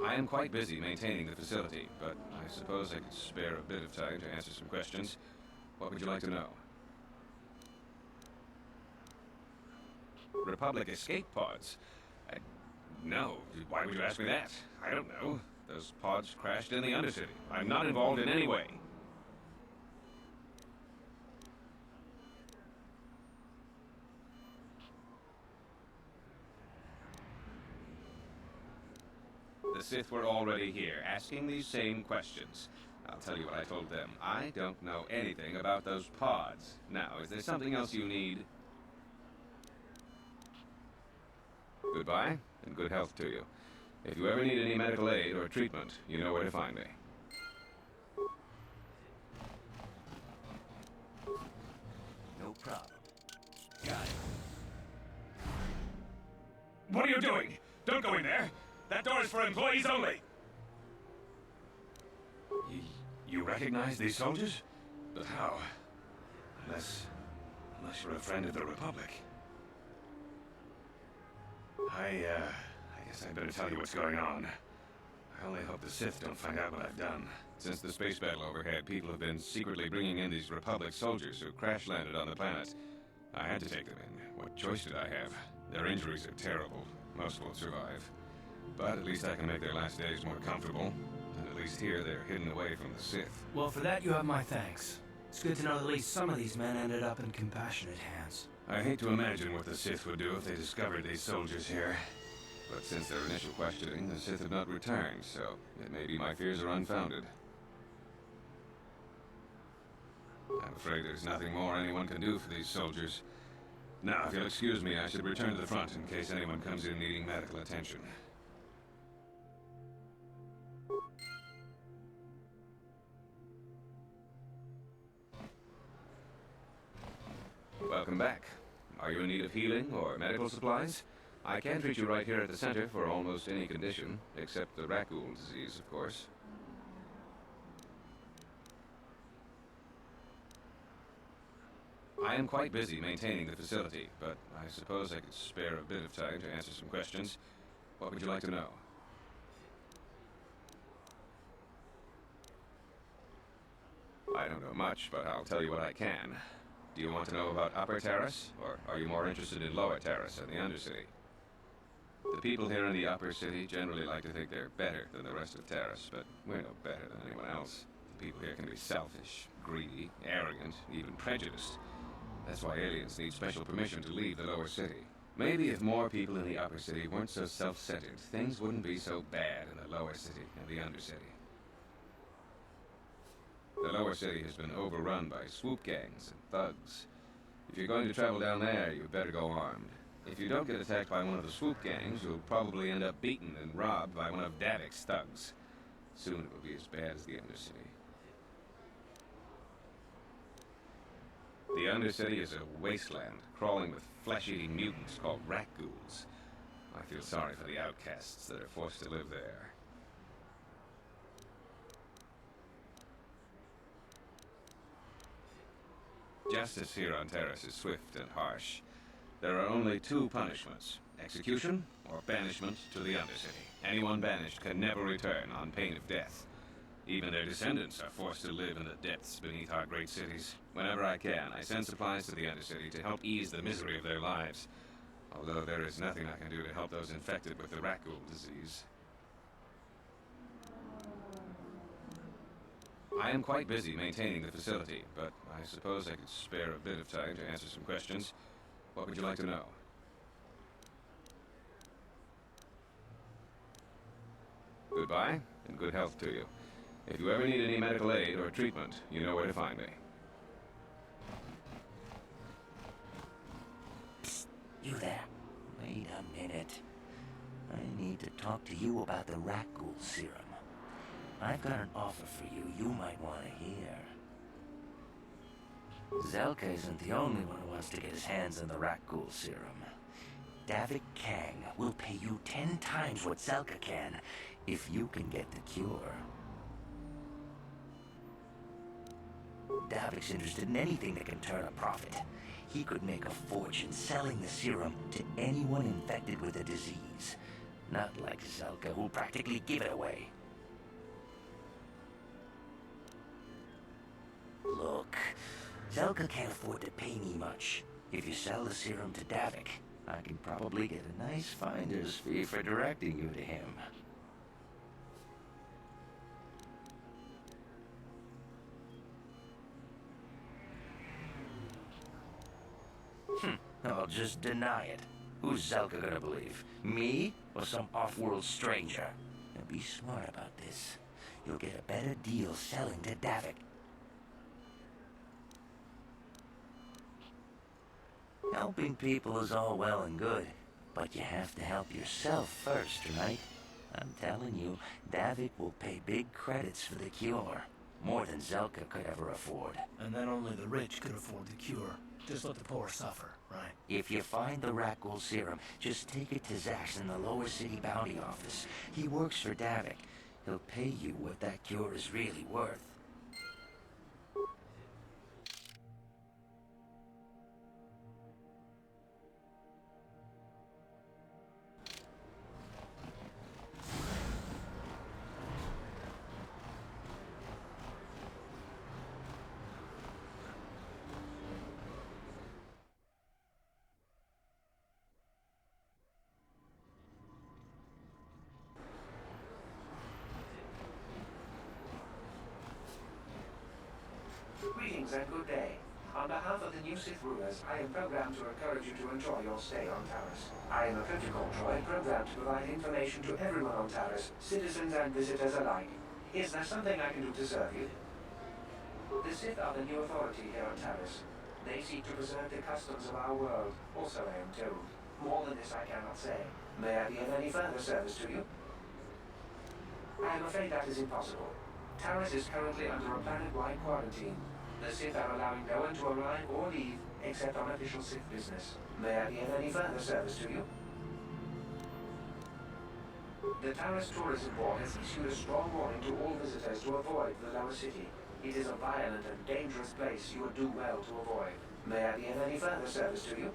S18: I am quite busy maintaining the facility, but I suppose I could spare a bit of time to answer some questions. What would you like to know? Republic escape pods? No. Why would you ask me that? I don't know. Those pods crashed in the Undercity. I'm not involved in any way. The Sith were already here, asking these same questions. I'll tell you what I told them. I don't know anything about those pods. Now, is there something else you need? Goodbye, and good health to you. If you ever need any medical aid or treatment, you know where to find me.
S17: problem. Got it.
S18: What are you doing? Don't go in there. That door is for employees only. You recognize these soldiers? But how? Unless you're a friend of the Republic. I guess I better tell you what's going on. I only hope the Sith don't find out what I've done. Since the space battle overhead, people have been secretly bringing in these Republic soldiers who crash-landed on the planet. I had to take them in. What choice did I have? Their injuries are terrible. Most won't survive. But at least I can make their last days more comfortable. And at least here, they're hidden away from the Sith.
S4: Well, for that you have my thanks. It's good to know at least some of these men ended up in compassionate hands.
S18: I hate to imagine what the Sith would do if they discovered these soldiers here. But since their initial questioning, the Sith have not returned, so it may be my fears are unfounded. I'm afraid there's nothing more anyone can do for these soldiers. Now, if you'll excuse me, I should return to the front in case anyone comes in needing medical attention. Welcome back. Are you in need of healing or medical supplies? I can treat you right here at the center for almost any condition, except the Rakghoul disease, of course. I am quite busy maintaining the facility, but I suppose I could spare a bit of time to answer some questions. What would you like to know? I don't know much, but I'll tell you what I can. Do you want to know about Upper Taris, or are you more interested in Lower Taris and the Undercity? The people here in the Upper City generally like to think they're better than the rest of Taris, but we're no better than anyone else. The people here can be selfish, greedy, arrogant, even prejudiced. That's why aliens need special permission to leave the Lower City. Maybe if more people in the Upper City weren't so self-centered, things wouldn't be so bad in the Lower City and the Undercity. The Lower City has been overrun by swoop gangs and thugs. If you're going to travel down there, you'd better go armed. If you don't get attacked by one of the swoop gangs, you'll probably end up beaten and robbed by one of Davik's thugs. Soon it will be as bad as the Undercity. The Undercity is a wasteland, crawling with flesh-eating mutants called Rakghouls. I feel sorry for the outcasts that are forced to live there. Justice here on Taris is swift and harsh. There are only two punishments: execution or banishment to the Undercity. Anyone banished can never return on pain of death. Even their descendants are forced to live in the depths beneath our great cities. Whenever I can, I send supplies to the Undercity to help ease the misery of their lives. Although there is nothing I can do to help those infected with the Rakghoul disease. I am quite busy maintaining the facility, but I suppose I could spare a bit of time to answer some questions. What would you like to know? Goodbye, and good health to you. If you ever need any medical aid or treatment, you know where to find me.
S17: Psst, you there. Wait a minute. I need to talk to you about the Rakghoul serum. I've got an offer for you might want to hear. Zelka isn't the only one who wants to get his hands on the Rakghoul serum. Davik Kang will pay you 10 times what Zelka can if you can get the cure. Davik's interested in anything that can turn a profit. He could make a fortune selling the serum to anyone infected with the disease. Not like Zelka, who'll practically give it away. Look, Zelka can't afford to pay me much. If you sell the serum to Davik, I can probably get a nice finder's fee for directing you to him. I'll just deny it. Who's Zelka gonna believe? Me or some off-world stranger? Now be smart about this. You'll get a better deal selling to Davik. Helping people is all well and good, but you have to help yourself first, right? I'm telling you, Davik will pay big credits for the cure. More than Zelka could ever afford.
S4: And then only the rich could afford the cure. just let the poor suffer, right?
S17: If you find the rat ghoul serum, just take it to Zax in the lower city bounty office. He works for Davik. He'll pay you what that cure is really worth.
S19: Greetings and good day. On behalf of the new Sith rulers, I am programmed to encourage you to enjoy your stay on Taris. I am a protocol droid programmed to provide information to everyone on Taris, citizens and visitors alike. Is there something I can do to serve you? The Sith are the new authority here on Taris. They seek to preserve the customs of our world, also I am told. More than this I cannot say. May I be of any further service to you? I am afraid that is impossible. Taris is currently under a planet-wide quarantine. The Sith are allowing no one to arrive or leave except on official Sith business. May I be of any further service to you? The Taris Tourism Board has issued a strong warning to all visitors to avoid the lower city. It is a violent and dangerous place you would do well to avoid. May I be of any further service to you?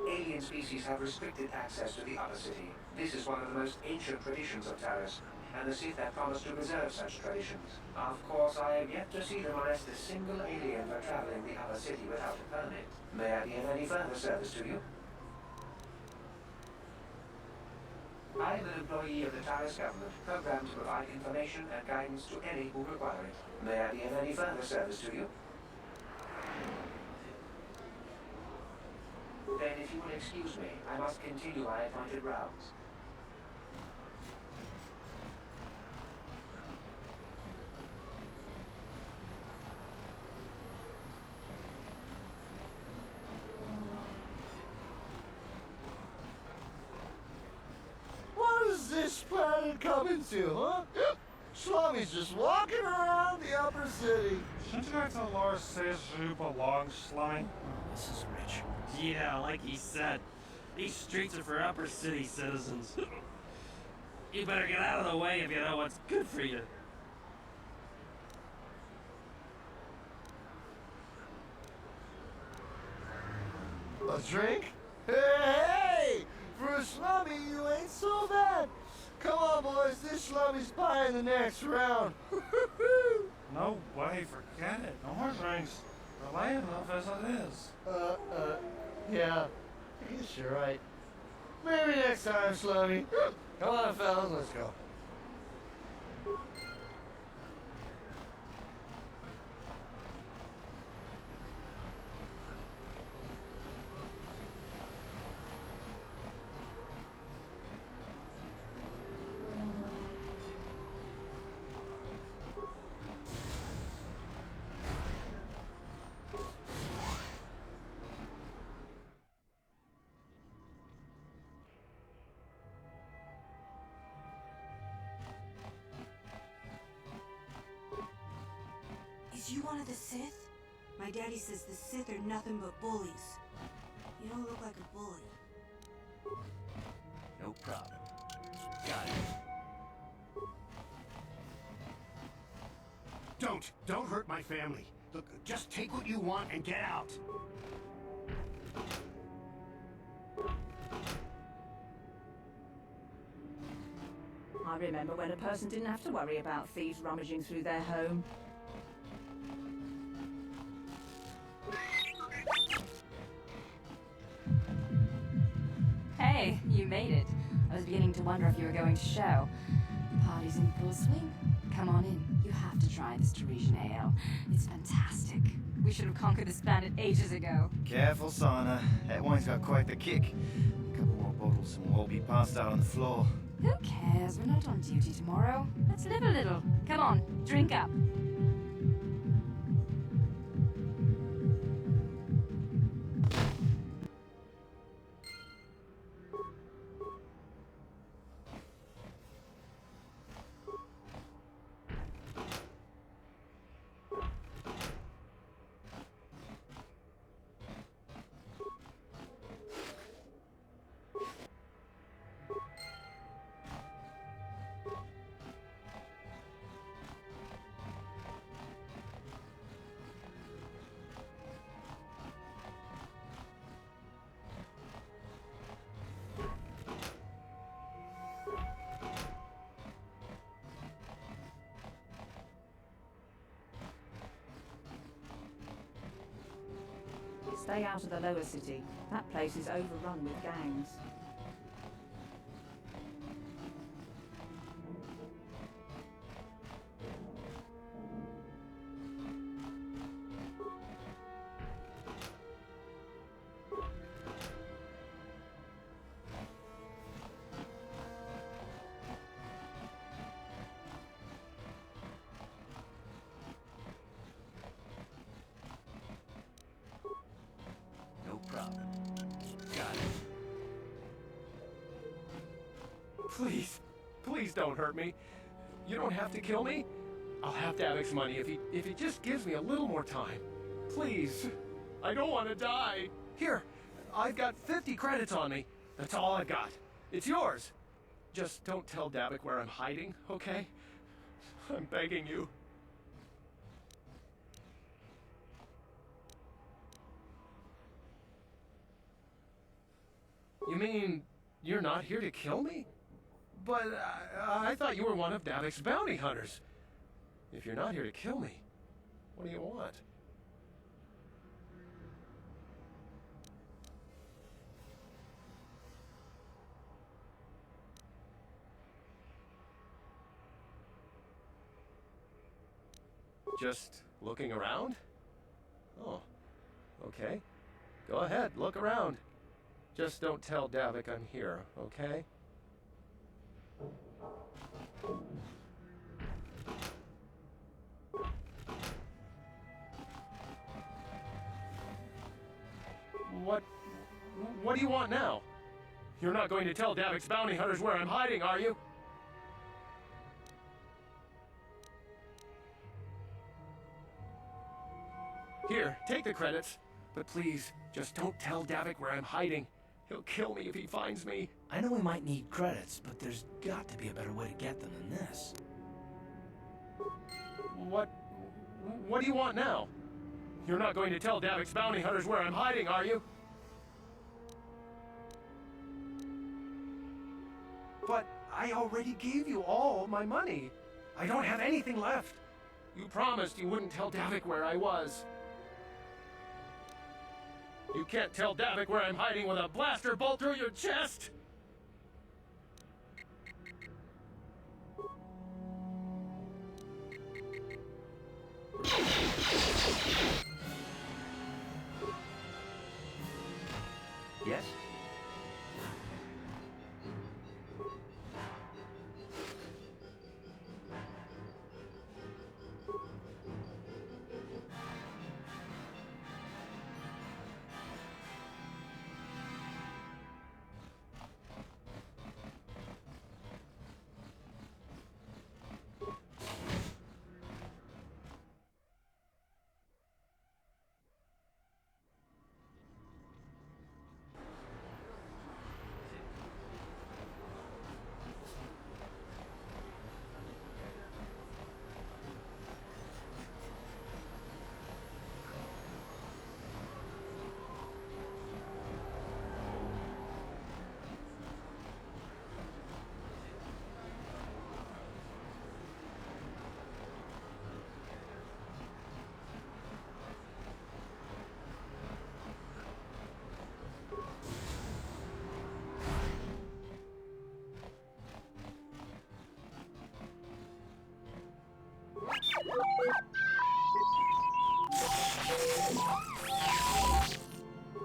S19: Alien species have restricted access to the upper city. This is one of the most ancient traditions of Taris, and the Sith have promised to preserve such traditions. Of course, I have yet to see them arrest a single alien for traveling the upper city without a permit. May I be of any further service to you? I am an employee of the Taris government, programmed to provide information and guidance to any who require it. May I be of any further service to you? Then, if you will excuse me, I must continue my appointed rounds.
S20: What is this planet coming to, huh? Slummy's just walking around the upper city.
S8: Shouldn't the Lord says you belong, Slummy?
S4: This is rich.
S21: Yeah, like he said, these streets are for upper city citizens. You better get out of the way if you know what's good for you.
S20: A drink? Hey! For a slummy, you ain't so bad. Come on, boys, this slummy's buying the next round.
S8: No way, forget it. No more drinks. We're late enough as it is.
S20: Yeah. I guess you're right. Maybe next time, slummy. Come on, fellas, let's go.
S7: Is you one of the Sith? My daddy says the Sith are nothing but bullies. You don't look like a bully.
S17: No problem. Got it.
S22: Don't hurt my family. Look, just take what you want and get out.
S5: I remember when a person didn't have to worry about thieves rummaging through their home.
S11: Hey, you made it. I was beginning to wonder if you were going to show. The party's in full swing. Come on in. You have to try this Tarisian ale. It's fantastic. We should have conquered this planet ages ago.
S23: Careful, Sana. That wine's got quite the kick. A couple more bottles and we'll all be passed out on the floor.
S11: Who cares? We're not on duty tomorrow. Let's live a little. Come on, drink up.
S5: Stay out of the lower city. That place is overrun with gangs.
S12: No problem. Got it. Please, please don't hurt me. You don't have to kill me. I'll have Davik's money if he just gives me a little more time. Please. I don't want to die. Here, I've got 50 credits on me. That's all I've got. It's yours. Just don't tell Davik where I'm hiding, okay? I'm begging you. You mean you're not here to kill me? But I thought you were one of Davik's bounty hunters. If you're not here to kill me, what do you want? Just looking around? Oh, okay. Go ahead, look around. Just don't tell Davik I'm here, okay? What do you want now? You're not going to tell Davik's bounty hunters where I'm hiding, are you? Here, take the credits. But please, just don't tell Davik where I'm hiding. He'll kill me if he finds me.
S4: I know we might need credits, but there's got to be a better way to get them than this.
S12: What do you want now? You're not going to tell Davik's bounty hunters where I'm hiding, are you? But I already gave you all my money. I don't have anything left. You promised you wouldn't tell Davik where I was. You can't tell Davik where I'm hiding with a blaster bolt through your chest!
S17: Yes?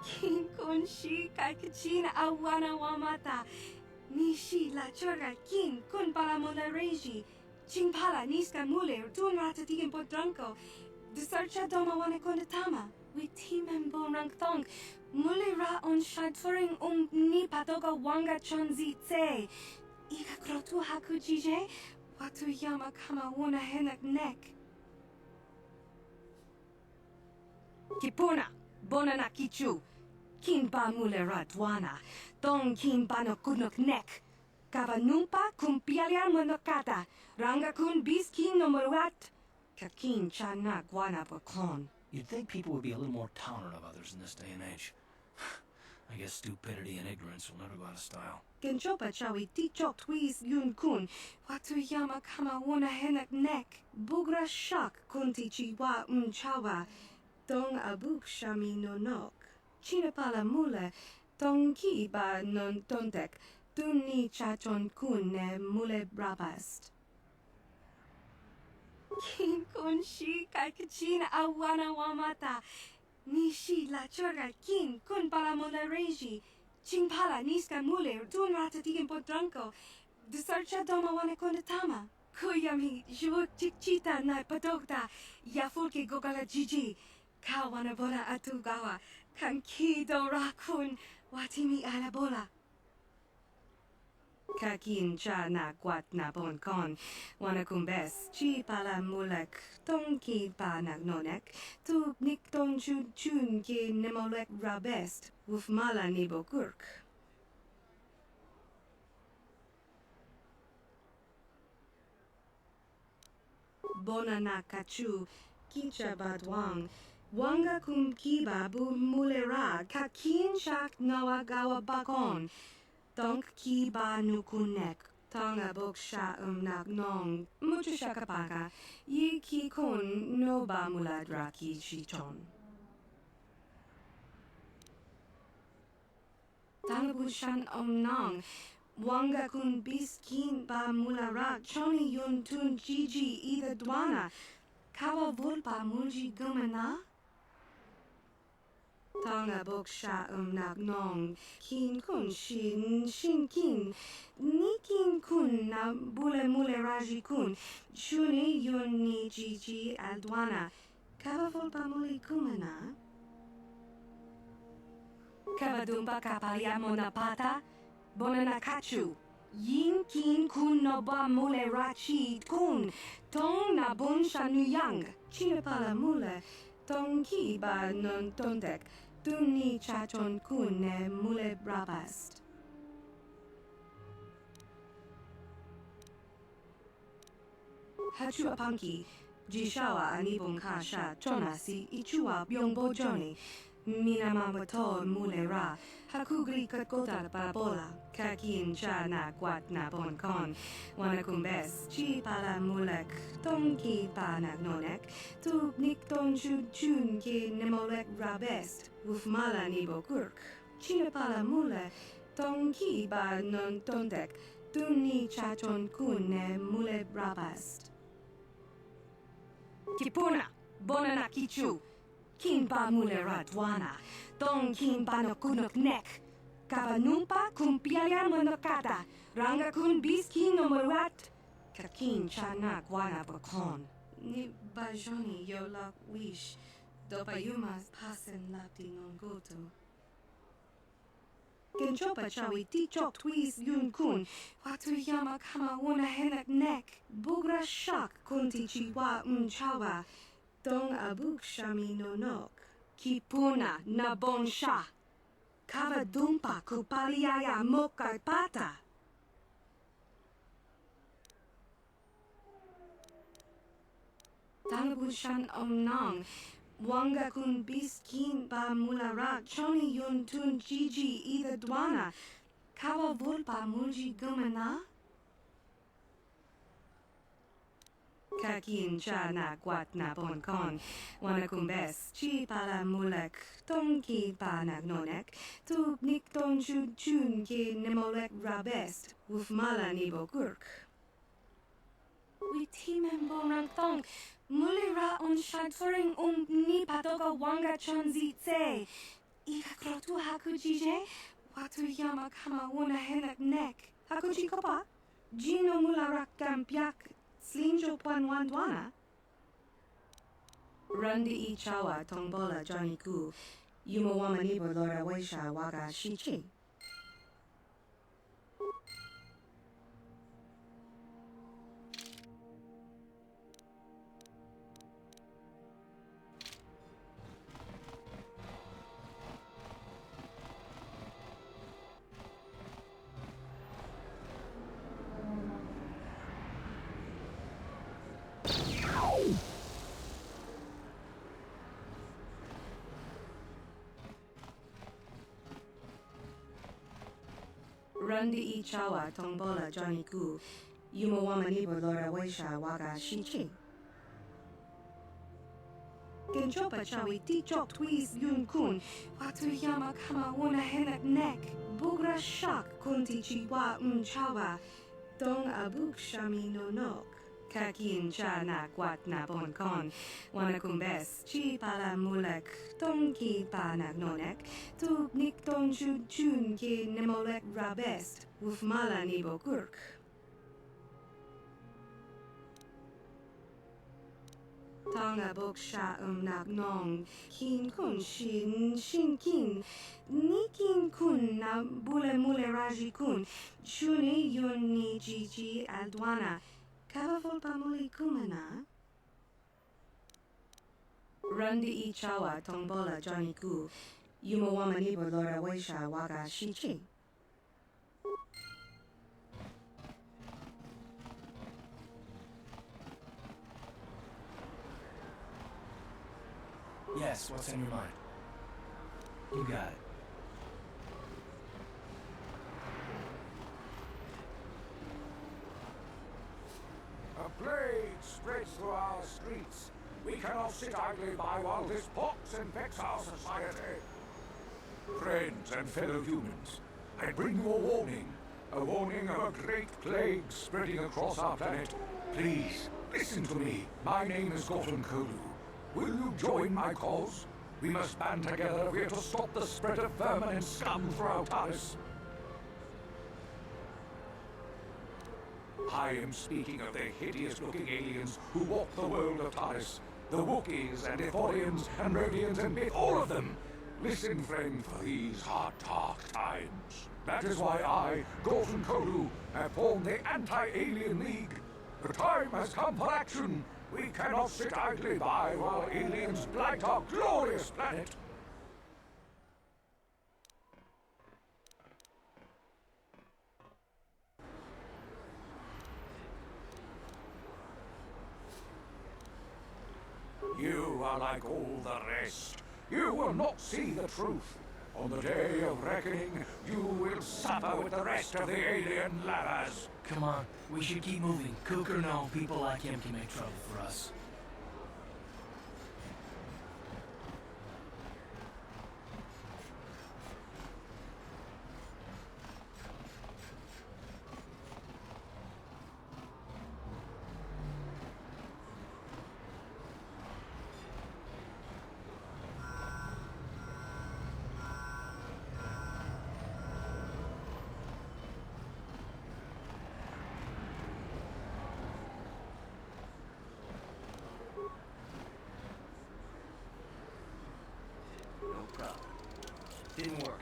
S7: King Kunshi Kaikachina Awana Wamata Nishi La Churga King Kun Palamula Reji Chingpala Niska Mule Tun Ratatigan Podranko Desarcha Doma Wanakondatama with Team and Bonrang Thong Mule Ra on Shadfuring Ni Patoga Wanga Chonzi Tse Ika Krotu Hakujije Watu Yama Kama Wuna Henak Neck Kipuna Bonana Kichu Kimba Mulera Dwana Tong Kimba no Kunuk Neck Kavanumpa Kumpialia Monokata Ranga Kun Biskin no Muruat Kakin Chana Guana Bokon.
S4: You'd think people would be a little more tolerant of others in this day and age. I guess stupidity and ignorance will never go out of style.
S7: Genchopa Chawi Tichok Twiz Yun Kun Watu Yama Kama Wuna Henak Neck Bugra Shak Kunti Chiwa Chawa Dong Abuk Shami no Nok Chinapala mule, tonki ba non tontek, tunni chachon kun ne mule brabast. Kin kun shi kakachina awana wamata. Nishi la chorga kin kun pala mole reji. Chingpala niska mule tun ratatikin potranko. Desarcha doma wane kondatama. Kuyami juuk chikchita na padokta. Yafulke gogala jiji. Kawana bola atugawa. Kankido rakun watimi alabola. Kakin cha na kwat na bon kon. Wana kumbes chi pala mulek. Tonki pa nagnonek. Tu nik ton chun chun ki nemolek rabest. Wuf mala nibo kurk. Bona na kachu. Kicha badwang. Wanga kum kiba bu mulera. Kakin shak noa gawa bakon. Donk ki ba nukunek, tonga boksha nak nong, mucho shakapaka, yi ki kun no ba muladra ki chichon. Tanabushan nong, wanga kun biskin ba mulara, choni yun tun jiji ida dwana, kawa vulpa mulji gumana? Tonga boksha nak nong, kin kun shin kin, ni kin kun na bule mule raji kun, shuni yun ni jiji aldwana, kava volpa muli kumana? Kava dumpa kapalia monapata, bonana kachu, yin kin kun no ba mule rachi kun, tong na bonsha nuyang, chinapala mule, tong ki ba non tontek, tunni chachon kun ne mule brabast. Hachu apanki, jishawa anibon kasha, chonasi, ichua byongbo joni, minamawato mule ra, hakugri kakota parabola, kakin cha na kwat na bon kon, wanakumbes, chi pala mulek, tonki pa nagnonek, tu nikton chun chun ki nemolek rabest, wuf mala nibo kurk, chinapala mule, tonki ba non tontek, tunni chachon kun ne mule brabast. Kipuna, bonana kichu, kimpa mule radwana, tong kimpa no kunok nek, kavanumpa kumpialia monokata, ranga kun biskin no morat, kakin chana guana bakon. Ni bajoni yo lak wish, dopayumas pasen lapti non goto. Genchopa chawi tichok twis yun kun, watu yama kama una henak nek, bugra shak kunti chiwa chawa, dong abuk shami no nok, kipuna na bon sha, kava dumpa kupaliaya moka pata. Tanabushan nong, wanga kun biskin ba mulara, choni yun tun jiji ida dwana, kawa vulpa mulji gumana? Kakin cha na kwat na bon kon, wanakumbes, chi pala mulek, tonki pa nagnonek, tu nikton chun chun ki nemolek rabest, wuf mala nibo kurk. Witimen bonang tong, mulira on shanturing ni patoga wanga chonzi tse. Ika krotu hakujije, watu yama kama una henak nek. Hakuji kopa, jino mularak kampiak, slinjo panwandwana. Rundi I chawa tongbola Johnny Ku, yumawama nibo lora weisha waga shichi. Rundi I chawa tongbola Johnny Ku, yumawama nibo lora weisha waga shichi. Genchopa chawi tichok twis yun kun. Watuyama kama wona henak nek. Bugra shak kunti chiwa chawa. Dong abuk shami no nok. Kakin cha na kwat na pon kon. Wana kumbes chi pala mulek. Tong ki pa na nonek. Tu nik ton chun chun ki nemolek rabest. Wuf mala ni bokurk. Tonga bok sha nak nong. Kin kun shin kin. Ni kin kun na bule mule raji kun. Chuni yun ni jiji aldwana. Kavafol pamuli kumana. Rundi I chawa tongbola Johnny Ku. Yumawama nibo lora waisha waga shichi.
S4: Yes, what's in your mind? You got it.
S2: A plague spreads through our streets. We cannot sit idly by while this pox infects our society. Friends and fellow humans, I bring you a warning of a great plague spreading across our planet. Please, listen to me. My name is Gordon Kolu. Will you join my cause? We must band together if we are to stop the spread of vermin and scum throughout Taris. I am speaking of the hideous-looking aliens who walk the world of Taris. The Wookiees and Ithorians and Rhodians and Myth, all of them. Listen, friend, for these hard, dark times. That is why I, Gordon Kolu, have formed the Anti-Alien League. The time has come for action. We cannot sit idly by while aliens blight our glorious planet. You are like all the rest. You will not see the truth. On the day of reckoning, you will suffer with the rest of the alien lavas.
S4: Come on, we should keep moving. Cook or no, people like him can make trouble for us.
S23: No problem. Didn't work.